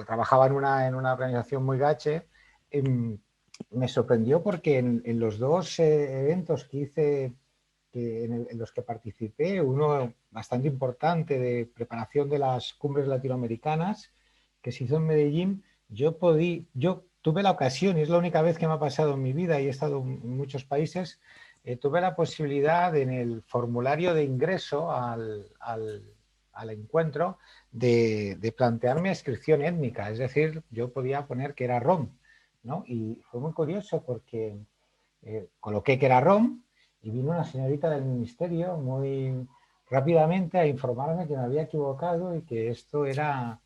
trabajaba en una organización muy gache, me sorprendió porque en los dos eventos que hice, en los que participé, uno bastante importante de preparación de las cumbres latinoamericanas, que se hizo en Medellín, yo tuve la ocasión, y es la única vez que me ha pasado en mi vida, y he estado en muchos países, tuve la posibilidad en el formulario de ingreso al encuentro de plantear mi adscripción étnica, es decir, yo podía poner que era rom, ¿no? Y fue muy curioso porque coloqué que era rom y vino una señorita del ministerio muy rápidamente a informarme que me había equivocado y que esto era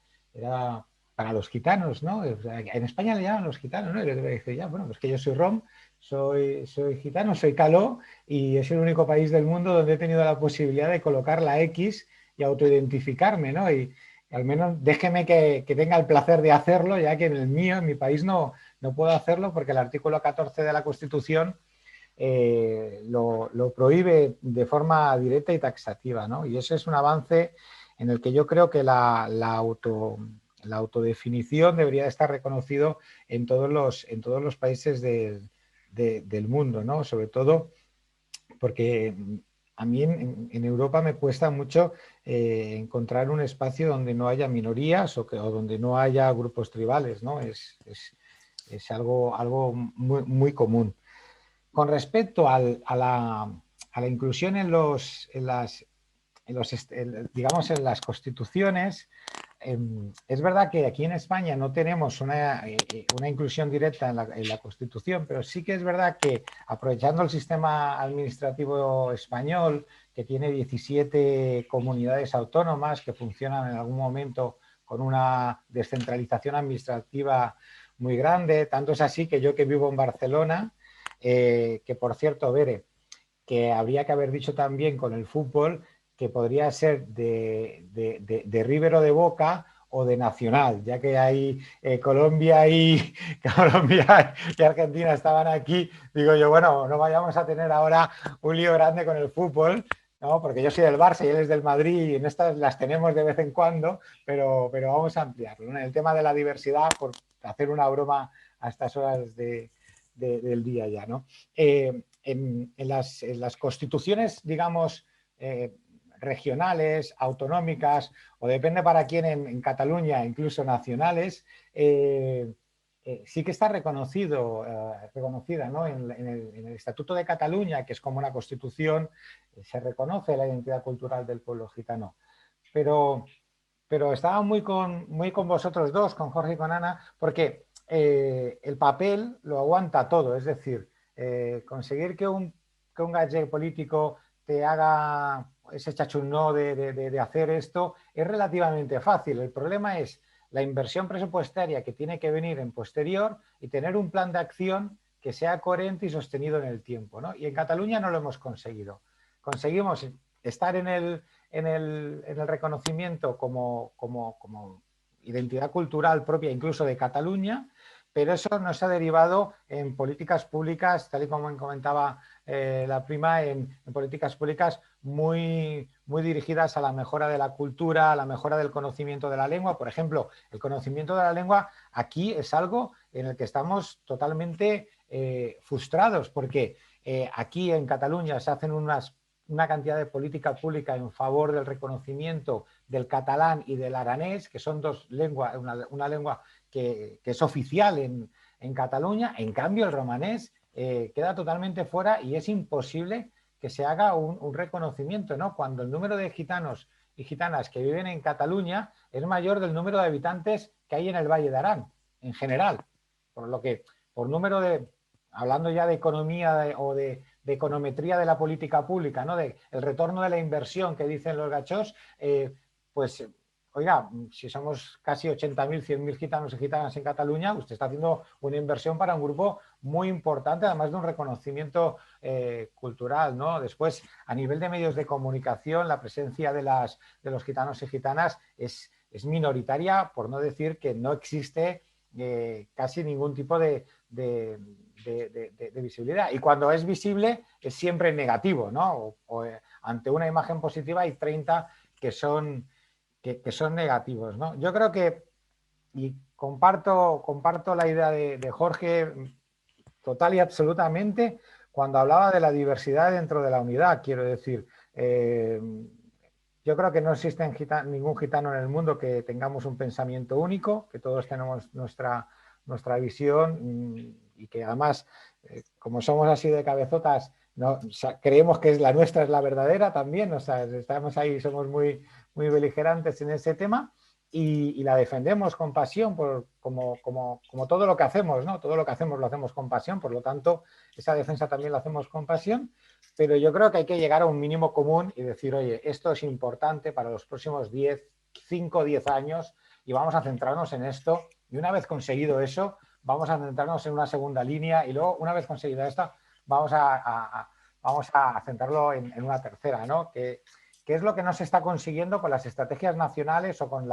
para los gitanos, ¿no? O sea, en España le llaman los gitanos, ¿no? Y le dije, ya, bueno, pues que yo soy rom, soy gitano, soy caló y es el único país del mundo donde he tenido la posibilidad de colocar la X y autoidentificarme, ¿no? Y al menos déjeme que tenga el placer de hacerlo, ya que en el mío, en mi país, no puedo hacerlo porque el artículo 14 de la Constitución lo prohíbe de forma directa y taxativa, ¿no? Y ese es un avance en el que yo creo que la autodefinición debería estar reconocido en todos los países del mundo, ¿no? Sobre todo porque a mí en Europa me cuesta mucho encontrar un espacio donde no haya minorías o donde no haya grupos tribales, ¿no? Es algo muy, muy común. Con respecto a la inclusión en digamos, en las constituciones, es verdad que aquí en España no tenemos una inclusión directa en la Constitución, pero sí que es verdad que aprovechando el sistema administrativo español, que tiene 17 comunidades autónomas que funcionan en algún momento con una descentralización administrativa muy grande, tanto es así que yo que vivo en Barcelona, que por cierto, Bere, que habría que haber dicho también con el fútbol, que podría ser de River o de Boca o de Nacional, ya que hay Colombia y Argentina estaban aquí. Digo yo, bueno, no vayamos a tener ahora un lío grande con el fútbol, ¿no? Porque yo soy del Barça y él es del Madrid y en estas las tenemos de vez en cuando, pero vamos a ampliarlo, ¿no? En el tema de la diversidad, por hacer una broma a estas horas del día ya, ¿no? En las constituciones, digamos, regionales, autonómicas, o depende para quién en Cataluña, incluso nacionales, sí que está reconocida, ¿no? En el Estatuto de Cataluña, que es como una constitución, se reconoce la identidad cultural del pueblo gitano. Pero estaba muy con vosotros dos, con Jorge y con Ana, porque el papel lo aguanta todo, es decir, conseguir que un gallego político te haga ese chachunó de hacer esto es relativamente fácil. El problema es la inversión presupuestaria que tiene que venir en posterior y tener un plan de acción que sea coherente y sostenido en el tiempo, ¿no? Y en Cataluña no lo hemos conseguido. Conseguimos estar en el reconocimiento como identidad cultural propia incluso de Cataluña, pero eso nos ha derivado en políticas públicas, tal y como comentaba la prima, en políticas públicas muy, muy dirigidas a la mejora de la cultura, a la mejora del conocimiento de la lengua. Por ejemplo, el conocimiento de la lengua aquí es algo en el que estamos totalmente frustrados, porque aquí en Cataluña se hacen una cantidad de política pública en favor del reconocimiento del catalán y del aranés, que son dos lenguas, una lengua que es oficial en Cataluña. En cambio, el romanés queda totalmente fuera y es imposible que se haga un reconocimiento, ¿no? Cuando el número de gitanos y gitanas que viven en Cataluña es mayor del número de habitantes que hay en el Valle de Arán, en general. Por lo que, hablando ya de economía o de econometría de la política pública, ¿no? El retorno de la inversión que dicen los gachos, pues, oiga, si somos casi 80.000, 100.000 gitanos y gitanas en Cataluña, usted está haciendo una inversión para un grupo muy importante, además de un reconocimiento cultural, ¿no? Después, a nivel de medios de comunicación, la presencia de los gitanos y gitanas es minoritaria, por no decir que no existe casi ningún tipo de visibilidad. Y cuando es visible es siempre negativo, ¿no? Ante una imagen positiva hay 30 que son negativos, ¿no? Yo creo que, y comparto la idea de Jorge total y absolutamente, cuando hablaba de la diversidad dentro de la unidad, quiero decir, yo creo que no existe ningún gitano en el mundo que tengamos un pensamiento único, que todos tenemos nuestra visión y que además, como somos así de cabezotas, no, o sea, creemos que la nuestra es la verdadera también, o sea, estamos ahí, somos muy, muy beligerantes en ese tema y la defendemos con pasión, como todo lo que hacemos, ¿no? Todo lo que hacemos lo hacemos con pasión, por lo tanto, esa defensa también la hacemos con pasión, pero yo creo que hay que llegar a un mínimo común y decir, oye, esto es importante para los próximos 5 o 10 años y vamos a centrarnos en esto, y una vez conseguido eso, vamos a centrarnos en una segunda línea y luego, una vez conseguida esta, vamos a centrarlo en una tercera, ¿no? Que es lo que no se está consiguiendo con las estrategias nacionales o con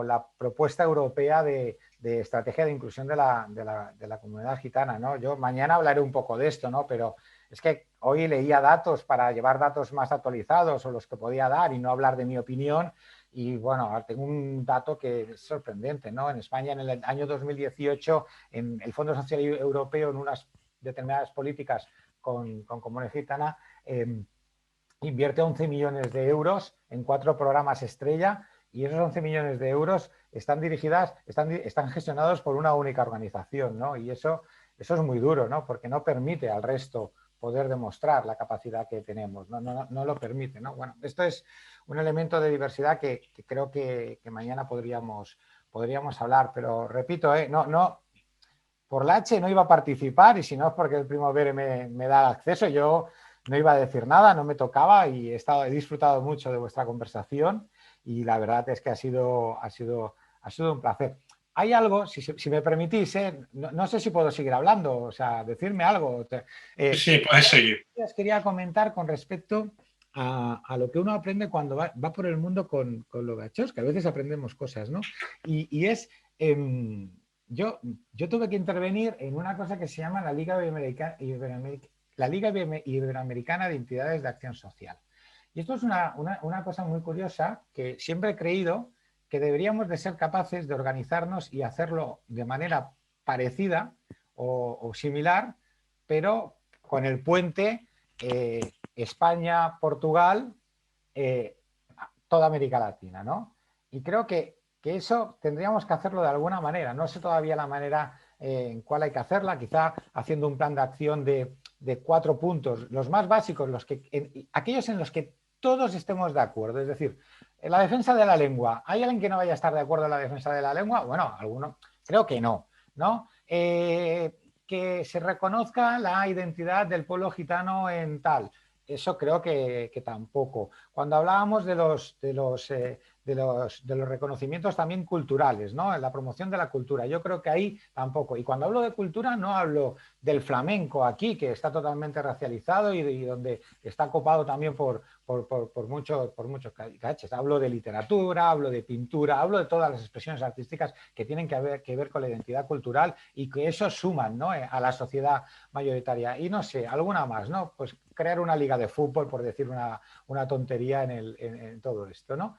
la propuesta europea de estrategia de inclusión de la comunidad gitana, ¿no? Yo mañana hablaré un poco de esto, ¿no? Pero es que hoy leía datos para llevar datos más actualizados o los que podía dar y no hablar de mi opinión. Y bueno, tengo un dato que es sorprendente, ¿no? En España, en el año 2018, en el Fondo Social Europeo, en unas determinadas políticas con comunidad gitana, invierte 11 millones de euros en 4 programas estrella, y esos 11 millones de euros están gestionados por una única organización, ¿no? Y eso es muy duro, ¿no? Porque no permite al resto poder demostrar la capacidad que tenemos, no lo permite, ¿no? Bueno, esto es un elemento de diversidad que creo que mañana podríamos hablar, pero repito, por la H no iba a participar, y si no es porque el primo Bere me da acceso, yo no iba a decir nada, no me tocaba, y he disfrutado mucho de vuestra conversación, y la verdad es que ha sido un placer. Hay algo, si me permitís, no sé si puedo seguir hablando, o sea, decirme algo. Sí, puedes seguir. Os quería comentar con respecto a lo que uno aprende cuando va por el mundo con Logachevsky, que a veces aprendemos cosas, ¿no? Y es... Yo tuve que intervenir en una cosa que se llama la Liga Iberoamericana de Entidades de Acción Social. Y esto es una cosa muy curiosa, que siempre he creído que deberíamos de ser capaces de organizarnos y hacerlo de manera parecida o similar, pero con el puente España-Portugal, toda América Latina, ¿no? Y creo que eso tendríamos que hacerlo de alguna manera. No sé todavía la manera en cuál hay que hacerla, quizá haciendo un plan de acción de 4 puntos, los más básicos, aquellos en los que todos estemos de acuerdo. Es decir, en la defensa de la lengua, ¿hay alguien que no vaya a estar de acuerdo en la defensa de la lengua? Bueno, alguno, creo que no, ¿no? Que se reconozca la identidad del pueblo gitano en tal. Eso creo que tampoco. Cuando hablábamos de los reconocimientos también culturales, ¿no? En la promoción de la cultura, yo creo que ahí tampoco. Y cuando hablo de cultura no hablo del flamenco aquí, que está totalmente racializado y donde está copado también por muchos caches. Hablo de literatura, hablo de pintura, hablo de todas las expresiones artísticas que tienen que ver con la identidad cultural y que eso suman, ¿no? A la sociedad mayoritaria. Y no sé, alguna más, ¿no? Pues crear una liga de fútbol, por decir una tontería en todo esto, ¿no?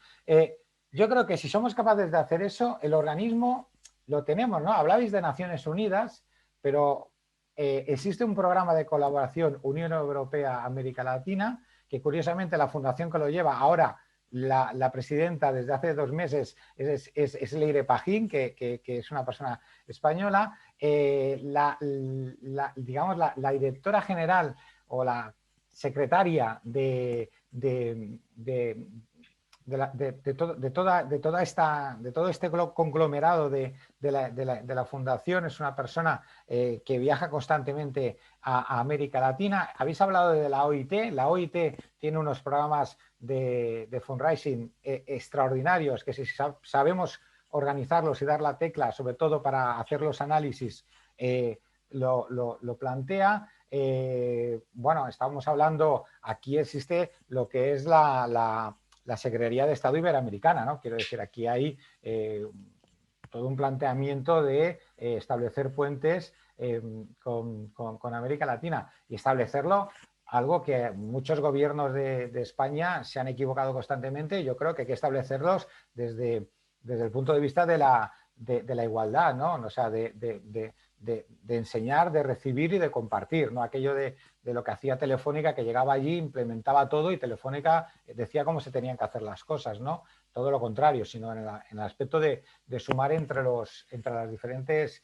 Yo creo que si somos capaces de hacer eso, el organismo lo tenemos, ¿no? Hablabais de Naciones Unidas, pero existe un programa de colaboración Unión Europea-América Latina, que curiosamente la fundación que lo lleva ahora, la presidenta desde hace 2 meses es Leire Pajín, que es una persona española. Digamos, la directora general o la secretaria de todo este conglomerado de la fundación es una persona que viaja constantemente a América Latina. Habéis hablado de la OIT. La OIT tiene unos programas de fundraising extraordinarios, que si sabemos organizarlos y dar la tecla, sobre todo para hacer los análisis, lo plantea. Bueno, estamos hablando, aquí existe lo que es la Secretaría de Estado Iberoamericana, ¿no? Quiero decir, aquí hay todo un planteamiento de establecer puentes con América Latina y establecerlo, algo que muchos gobiernos de España se han equivocado constantemente. Yo creo que hay que establecerlos desde el punto de vista de la igualdad, ¿no? O sea, de enseñar, de recibir y de compartir, ¿no? Aquello de lo que hacía Telefónica, que llegaba allí, implementaba todo y Telefónica decía cómo se tenían que hacer las cosas, ¿no? Todo lo contrario, sino en el aspecto de sumar entre las diferentes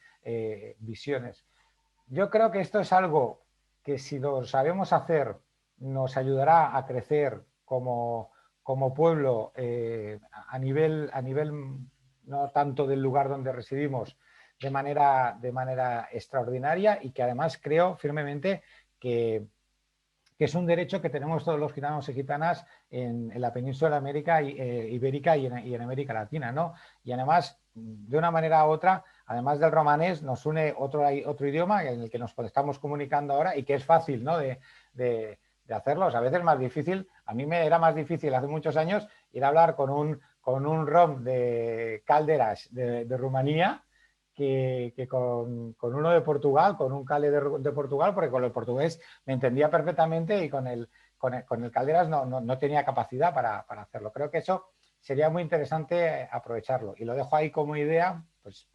visiones. Yo creo que esto es algo que, si lo sabemos hacer, nos ayudará a crecer como pueblo a nivel no tanto del lugar donde residimos, de manera extraordinaria, y que además creo firmemente que es un derecho que tenemos todos los gitanos y gitanas en la península ibérica y en América Latina, ¿no? Y además, de una manera u otra, además del romanés, nos une otro idioma en el que nos estamos comunicando ahora y que es fácil, ¿no? de hacerlo. O sea, a veces es más difícil. A mí me era más difícil hace muchos años ir a hablar con con un rom de Calderas de Rumanía que con uno de Portugal, con un Cale de Portugal, porque con el portugués me entendía perfectamente y con el Calderas no tenía capacidad para hacerlo. Creo que eso sería muy interesante aprovecharlo. Y lo dejo ahí como idea, pues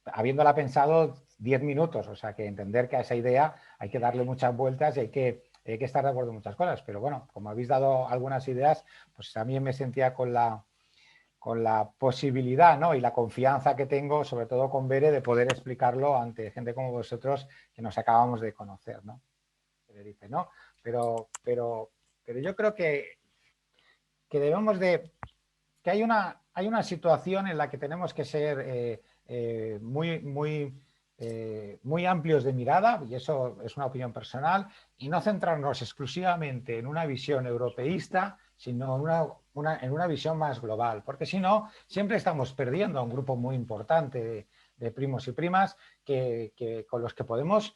habiéndola pensado 10 minutos, o sea que entender que a esa idea hay que darle muchas vueltas y hay que estar de acuerdo en muchas cosas. Pero bueno, como habéis dado algunas ideas, pues también me sentía con la posibilidad, ¿no? Y la confianza que tengo, sobre todo con Bere, de poder explicarlo ante gente como vosotros que nos acabamos de conocer, ¿no? Dice, ¿no? Pero yo creo que debemos de... que hay una situación en la que tenemos que ser muy amplios de mirada, y eso es una opinión personal, y no centrarnos exclusivamente en una visión europeísta, sino en una visión más global, porque si no, siempre estamos perdiendo a un grupo muy importante de primos y primas con los que podemos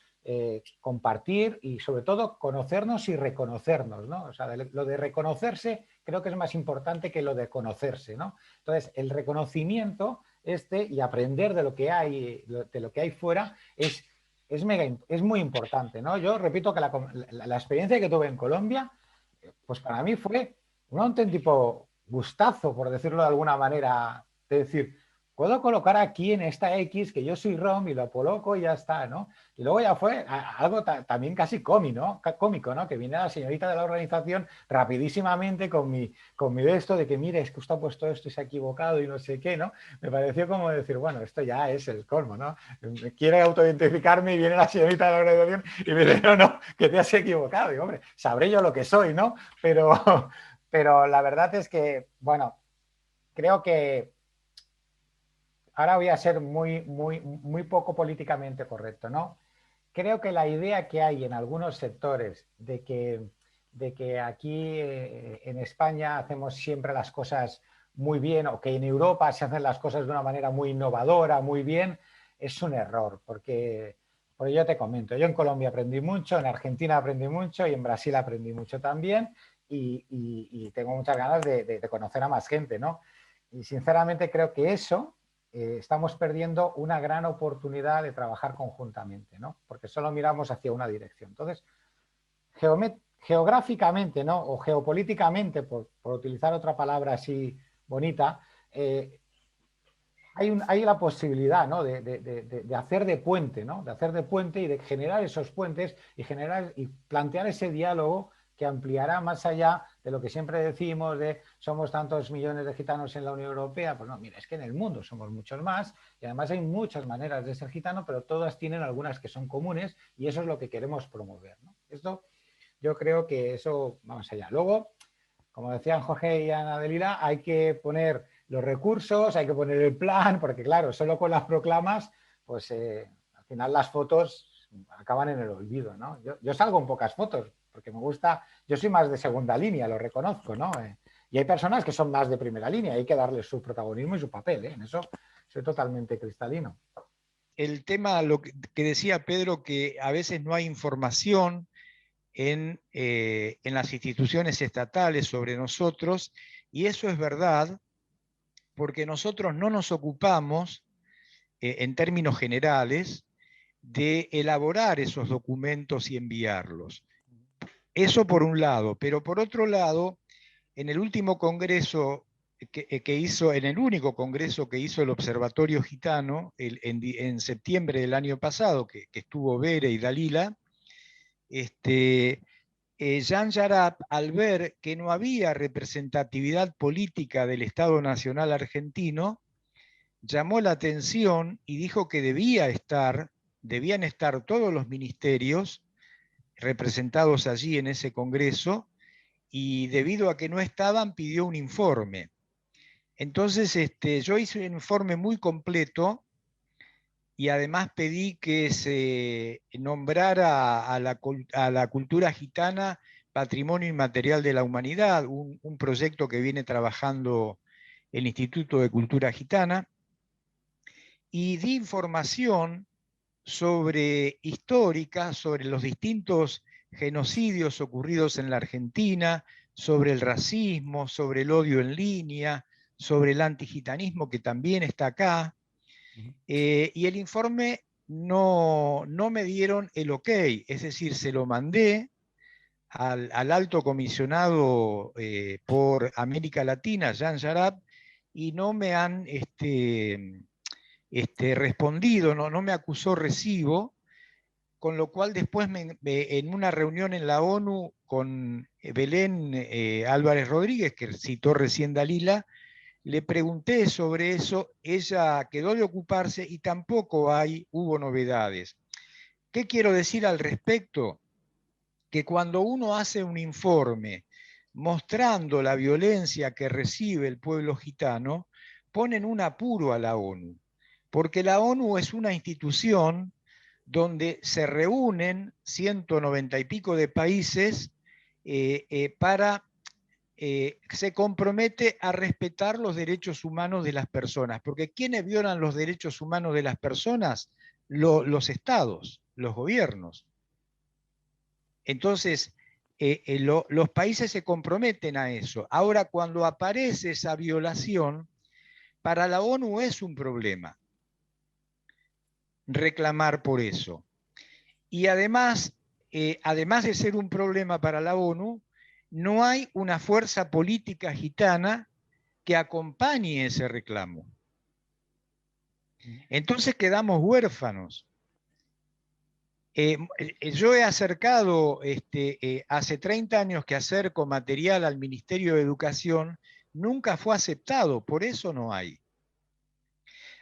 compartir y sobre todo conocernos y reconocernos, ¿no? O sea, lo de reconocerse creo que es más importante que lo de conocerse, ¿no? Entonces, el reconocimiento y aprender de lo que hay fuera es muy importante, ¿no? Yo repito que la experiencia que tuve en Colombia, pues para mí fue un auténtico gustazo, por decirlo de alguna manera, de decir, puedo colocar aquí en esta X que yo soy rom y lo coloco y ya está, ¿no? Y luego ya fue algo también casi cómico, ¿no? Que viene la señorita de la organización rapidísimamente con mi de esto de que, mire, es que usted ha puesto esto y se ha equivocado y no sé qué, ¿no? Me pareció como decir, bueno, esto ya es el colmo, ¿no? Quiere autoidentificarme y viene la señorita de la organización y me dice, no, que te has equivocado. Y, hombre, sabré yo lo que soy, ¿no? Pero la verdad es que, bueno, creo que ahora voy a ser muy poco políticamente correcto, ¿no? Creo que la idea que hay en algunos sectores de que aquí en España hacemos siempre las cosas muy bien o que en Europa se hacen las cosas de una manera muy innovadora, muy bien, es un error, porque yo te comento, yo en Colombia aprendí mucho, en Argentina aprendí mucho y en Brasil aprendí mucho también y tengo muchas ganas de conocer a más gente, ¿no? Y sinceramente creo que eso estamos perdiendo una gran oportunidad de trabajar conjuntamente, ¿no? Porque solo miramos hacia una dirección. Entonces, geográficamente, ¿no? O geopolíticamente, por utilizar otra palabra así bonita, hay la posibilidad, ¿no? de hacer de puente, ¿no? De hacer de puente y de generar esos puentes y plantear ese diálogo que ampliará más allá de lo que siempre decimos de somos tantos millones de gitanos en la Unión Europea. Pues no, mira, es que en el mundo somos muchos más y además hay muchas maneras de ser gitano, pero todas tienen algunas que son comunes y eso es lo que queremos promover, ¿no? Esto, yo creo que eso va más allá. Luego, como decían Jorge y Ana Delila, hay que poner los recursos, hay que poner el plan, porque claro, solo con las proclamas, pues al final las fotos acaban en el olvido, ¿no? Yo salgo en pocas fotos, porque me gusta, yo soy más de segunda línea, lo reconozco, ¿no? Y hay personas que son más de primera línea, hay que darles su protagonismo y su papel, ¿eh? En eso soy totalmente cristalino. El tema, lo que decía Pedro, que a veces no hay información en las instituciones estatales sobre nosotros, y eso es verdad, porque nosotros no nos ocupamos, en términos generales, de elaborar esos documentos y enviarlos. Eso por un lado, pero por otro lado, en el último congreso que hizo, en el único congreso que hizo el Observatorio Gitano, en septiembre del año pasado, que estuvo Bere y Dalila, Jan Yarab, al ver que no había representatividad política del Estado Nacional argentino, llamó la atención y dijo que debían estar todos los ministerios representados allí en ese congreso, y debido a que no estaban, pidió un informe. Entonces yo hice un informe muy completo y además pedí que se nombrara a la cultura gitana Patrimonio Inmaterial de la Humanidad, un proyecto que viene trabajando el Instituto de Cultura Gitana, y di información histórica sobre los distintos genocidios ocurridos en la Argentina, sobre el racismo, sobre el odio en línea, sobre el antigitanismo que también está acá. Y el informe no me dieron el ok, es decir, se lo mandé al alto comisionado por América Latina, Jan Yarab, y no me han respondido, no me acusó recibo, con lo cual después en una reunión en la ONU con Belén Álvarez Rodríguez, que citó recién Dalila, le pregunté sobre eso, ella quedó de ocuparse y tampoco hubo novedades. ¿Qué quiero decir al respecto? Que cuando uno hace un informe mostrando la violencia que recibe el pueblo gitano, ponen un apuro a la ONU, porque la ONU es una institución donde se reúnen 190 y pico de países se compromete a respetar los derechos humanos de las personas, porque ¿quiénes violan los derechos humanos de las personas? Los estados, los gobiernos. Entonces, los países se comprometen a eso. Ahora, cuando aparece esa violación, para la ONU es un problema reclamar por eso. Y además de ser un problema para la ONU, no hay una fuerza política gitana que acompañe ese reclamo. Entonces quedamos huérfanos. Yo he acercado, hace 30 años que acerco material al Ministerio de Educación, nunca fue aceptado, por eso no hay.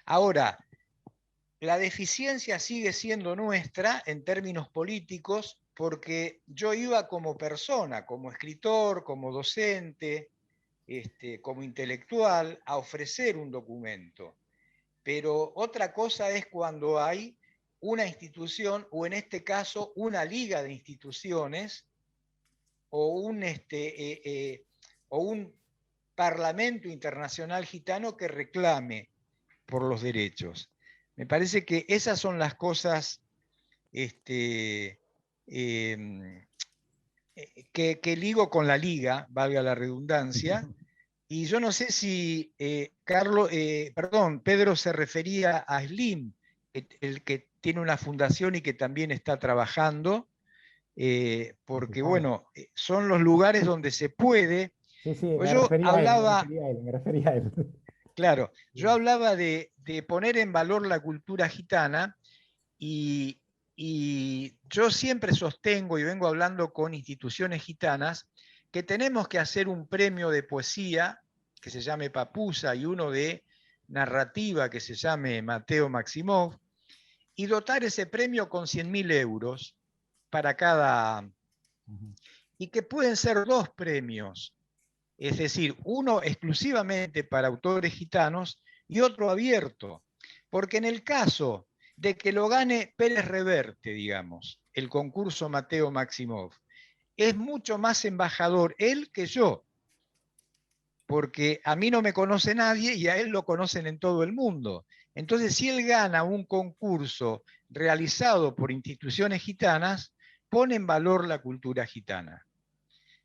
Ahora, la deficiencia sigue siendo nuestra en términos políticos porque yo iba como persona, como escritor, como docente, como intelectual, a ofrecer un documento. Pero otra cosa es cuando hay una institución, o en este caso una liga de instituciones, o un parlamento internacional gitano que reclame por los derechos. Me parece que esas son las cosas que ligo con la liga, valga la redundancia, y yo no sé si Pedro se refería a Slim, el que tiene una fundación y que también está trabajando, porque bueno, son los lugares donde se puede. Sí, pues me refería a él. Claro, yo hablaba de poner en valor la cultura gitana y yo siempre sostengo y vengo hablando con instituciones gitanas que tenemos que hacer un premio de poesía que se llame Papusa y uno de narrativa que se llame Mateo Maximov y dotar ese premio con 100.000 euros para cada... Y que pueden ser 2 premios. Es decir, uno exclusivamente para autores gitanos y otro abierto. Porque en el caso de que lo gane Pérez Reverte, digamos, el concurso Mateo Maximov, es mucho más embajador él que yo. Porque a mí no me conoce nadie y a él lo conocen en todo el mundo. Entonces, si él gana un concurso realizado por instituciones gitanas, pone en valor la cultura gitana.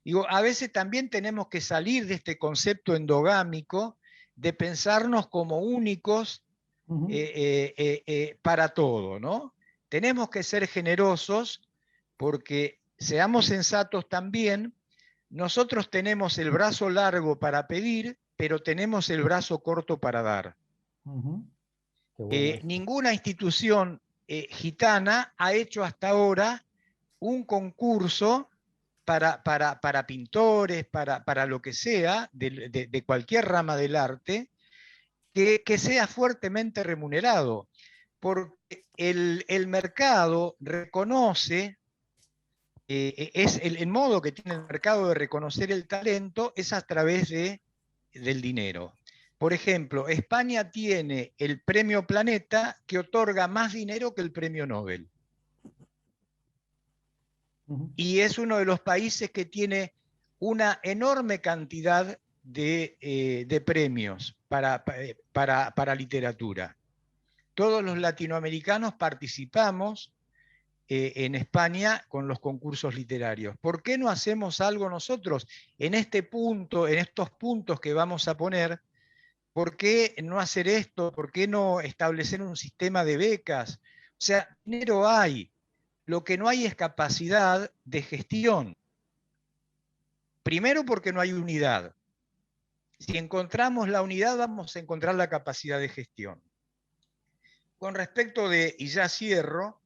Digo, a veces también tenemos que salir de este concepto endogámico de pensarnos como únicos para todo, ¿no? Tenemos que ser generosos porque seamos sensatos también. Nosotros tenemos el brazo largo para pedir, pero tenemos el brazo corto para dar. Ninguna institución gitana ha hecho hasta ahora un concurso para pintores, para lo que sea, de cualquier rama del arte, que sea fuertemente remunerado. Porque el mercado reconoce, el modo que tiene el mercado de reconocer el talento es a través del dinero. Por ejemplo, España tiene el Premio Planeta que otorga más dinero que el Premio Nobel. Y es uno de los países que tiene una enorme cantidad de premios para literatura. Todos los latinoamericanos participamos en España con los concursos literarios. ¿Por qué no hacemos algo nosotros en este punto, en estos puntos que vamos a poner? ¿Por qué no hacer esto? ¿Por qué no establecer un sistema de becas? O sea, dinero hay. Lo que no hay es capacidad de gestión. Primero porque no hay unidad. Si encontramos la unidad, vamos a encontrar la capacidad de gestión. Con respecto de, y ya cierro,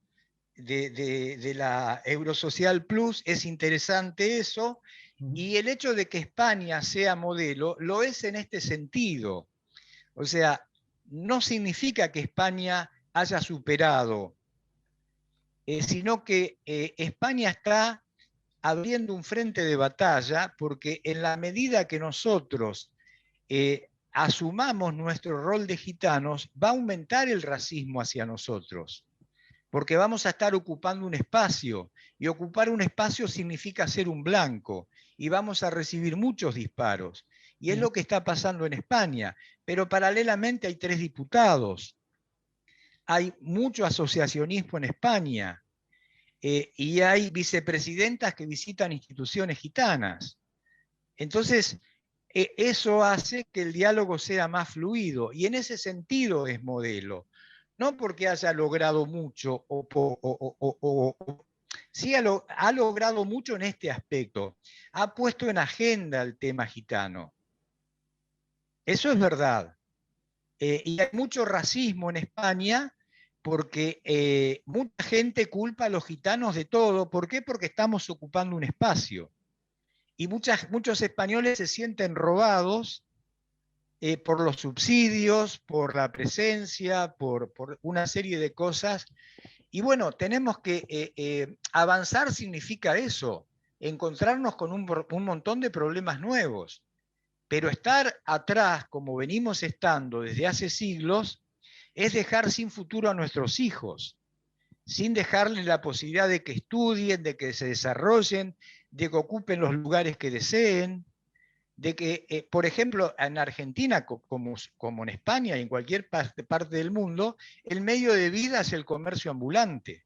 de la Eurosocial Plus, es interesante eso, y el hecho de que España sea modelo, lo es en este sentido. O sea, no significa que España haya superado, sino que España está abriendo un frente de batalla, porque en la medida que nosotros asumamos nuestro rol de gitanos, va a aumentar el racismo hacia nosotros, porque vamos a estar ocupando un espacio, y ocupar un espacio significa ser un blanco, y vamos a recibir muchos disparos. Y es lo que está pasando en España, pero paralelamente hay 3 diputados, hay mucho asociacionismo en España, y hay vicepresidentas que visitan instituciones gitanas. Entonces, eso hace que el diálogo sea más fluido, y en ese sentido es modelo. No porque haya logrado mucho, sí ha logrado mucho en este aspecto. Ha puesto en agenda el tema gitano. Eso es verdad. Y hay mucho racismo en España, porque mucha gente culpa a los gitanos de todo. ¿Por qué? Porque estamos ocupando un espacio. Y muchos españoles se sienten robados por los subsidios, por la presencia, por una serie de cosas. Y bueno, tenemos que avanzar significa eso, encontrarnos con un montón de problemas nuevos. Pero estar atrás, como venimos estando desde hace siglos, es dejar sin futuro a nuestros hijos, sin dejarles la posibilidad de que estudien, de que se desarrollen, de que ocupen los lugares que deseen, de que, por ejemplo, en Argentina, como en España y en cualquier parte del mundo, el medio de vida es el comercio ambulante.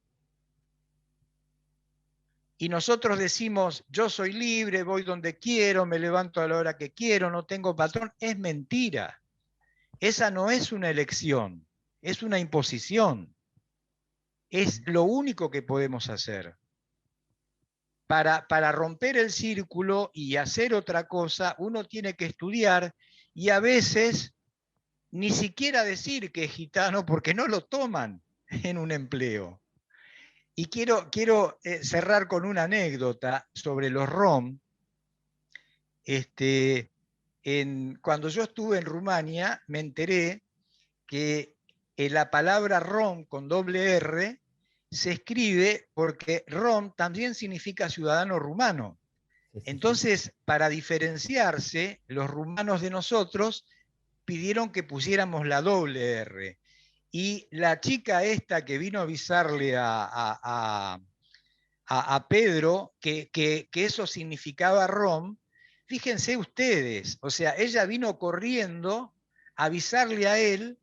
Y nosotros decimos, yo soy libre, voy donde quiero, me levanto a la hora que quiero, no tengo patrón. Es mentira. Esa no es una elección, es una imposición. Es lo único que podemos hacer. Para romper el círculo y hacer otra cosa, uno tiene que estudiar, y a veces ni siquiera decir que es gitano porque no lo toman en un empleo. Y quiero cerrar con una anécdota sobre los rom. Cuando yo estuve en Rumania, me enteré que la palabra rom con doble R se escribe porque rom también significa ciudadano rumano. Entonces, para diferenciarse, los rumanos de nosotros pidieron que pusiéramos la doble R. Y la chica esta que vino a avisarle a Pedro que eso significaba rom, fíjense ustedes, o sea, ella vino corriendo a avisarle a él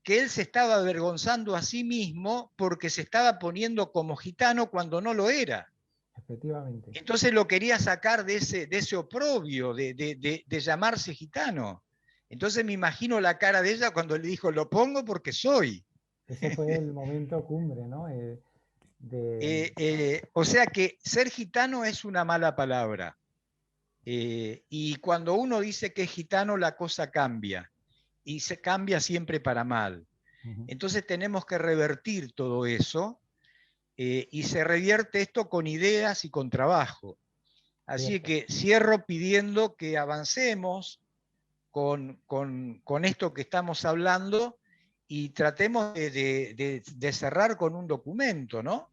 que él se estaba avergonzando a sí mismo porque se estaba poniendo como gitano cuando no lo era. Efectivamente. Entonces lo quería sacar de ese oprobio de llamarse gitano. Entonces me imagino la cara de ella cuando le dijo, lo pongo porque soy. Ese fue el momento cumbre, ¿no? O sea que ser gitano es una mala palabra. Y cuando uno dice que es gitano, la cosa cambia. Y se cambia siempre para mal. Entonces tenemos que revertir todo eso, y se revierte esto con ideas y con trabajo. Así que cierro pidiendo que avancemos con esto que estamos hablando y tratemos de cerrar con un documento, ¿no?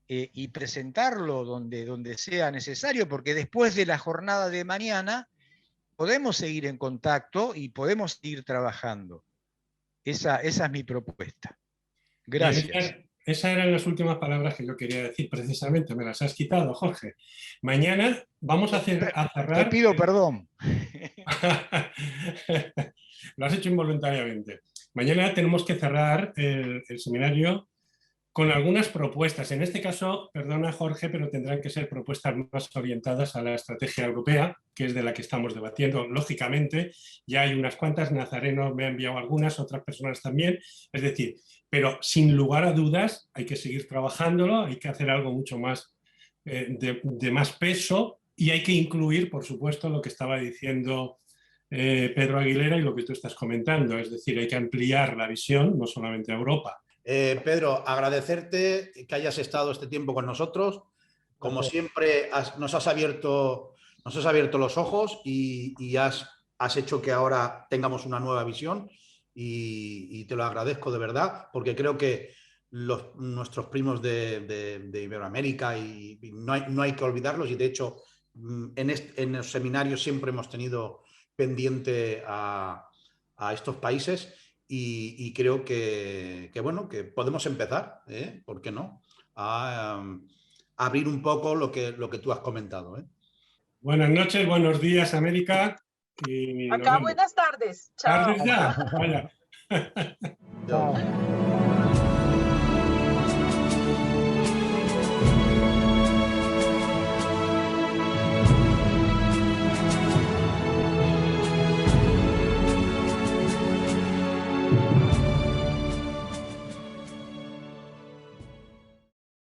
Y presentarlo donde sea necesario, porque después de la jornada de mañana podemos seguir en contacto y podemos seguir trabajando. Esa es mi propuesta. Gracias. Esas eran las últimas palabras que yo quería decir, precisamente, me las has quitado, Jorge. Mañana vamos a cerrar... Te pido perdón. Lo has hecho involuntariamente. Mañana tenemos que cerrar el seminario con algunas propuestas. En este caso, perdona Jorge, pero tendrán que ser propuestas más orientadas a la estrategia europea, que es de la que estamos debatiendo. Lógicamente, ya hay unas cuantas, Nazareno me ha enviado algunas, otras personas también. Es decir, pero sin lugar a dudas hay que seguir trabajándolo, hay que hacer algo mucho más de más peso y hay que incluir, por supuesto, lo que estaba diciendo Pedro Aguilera y lo que tú estás comentando. Es decir, hay que ampliar la visión, no solamente a Europa. Pedro, agradecerte que hayas estado este tiempo con nosotros. Como siempre, nos has abierto los ojos y has hecho que ahora tengamos una nueva visión y te lo agradezco de verdad, porque creo que nuestros primos de Iberoamérica y no hay que olvidarlos, y de hecho en los seminarios siempre hemos tenido pendiente a estos países. Y creo que bueno, que podemos empezar, ¿por qué no?, a abrir un poco lo que tú has comentado. Buenas noches, buenos días, América. Y acá buenas tardes. Chao. Tardes ya. Vaya. Chao.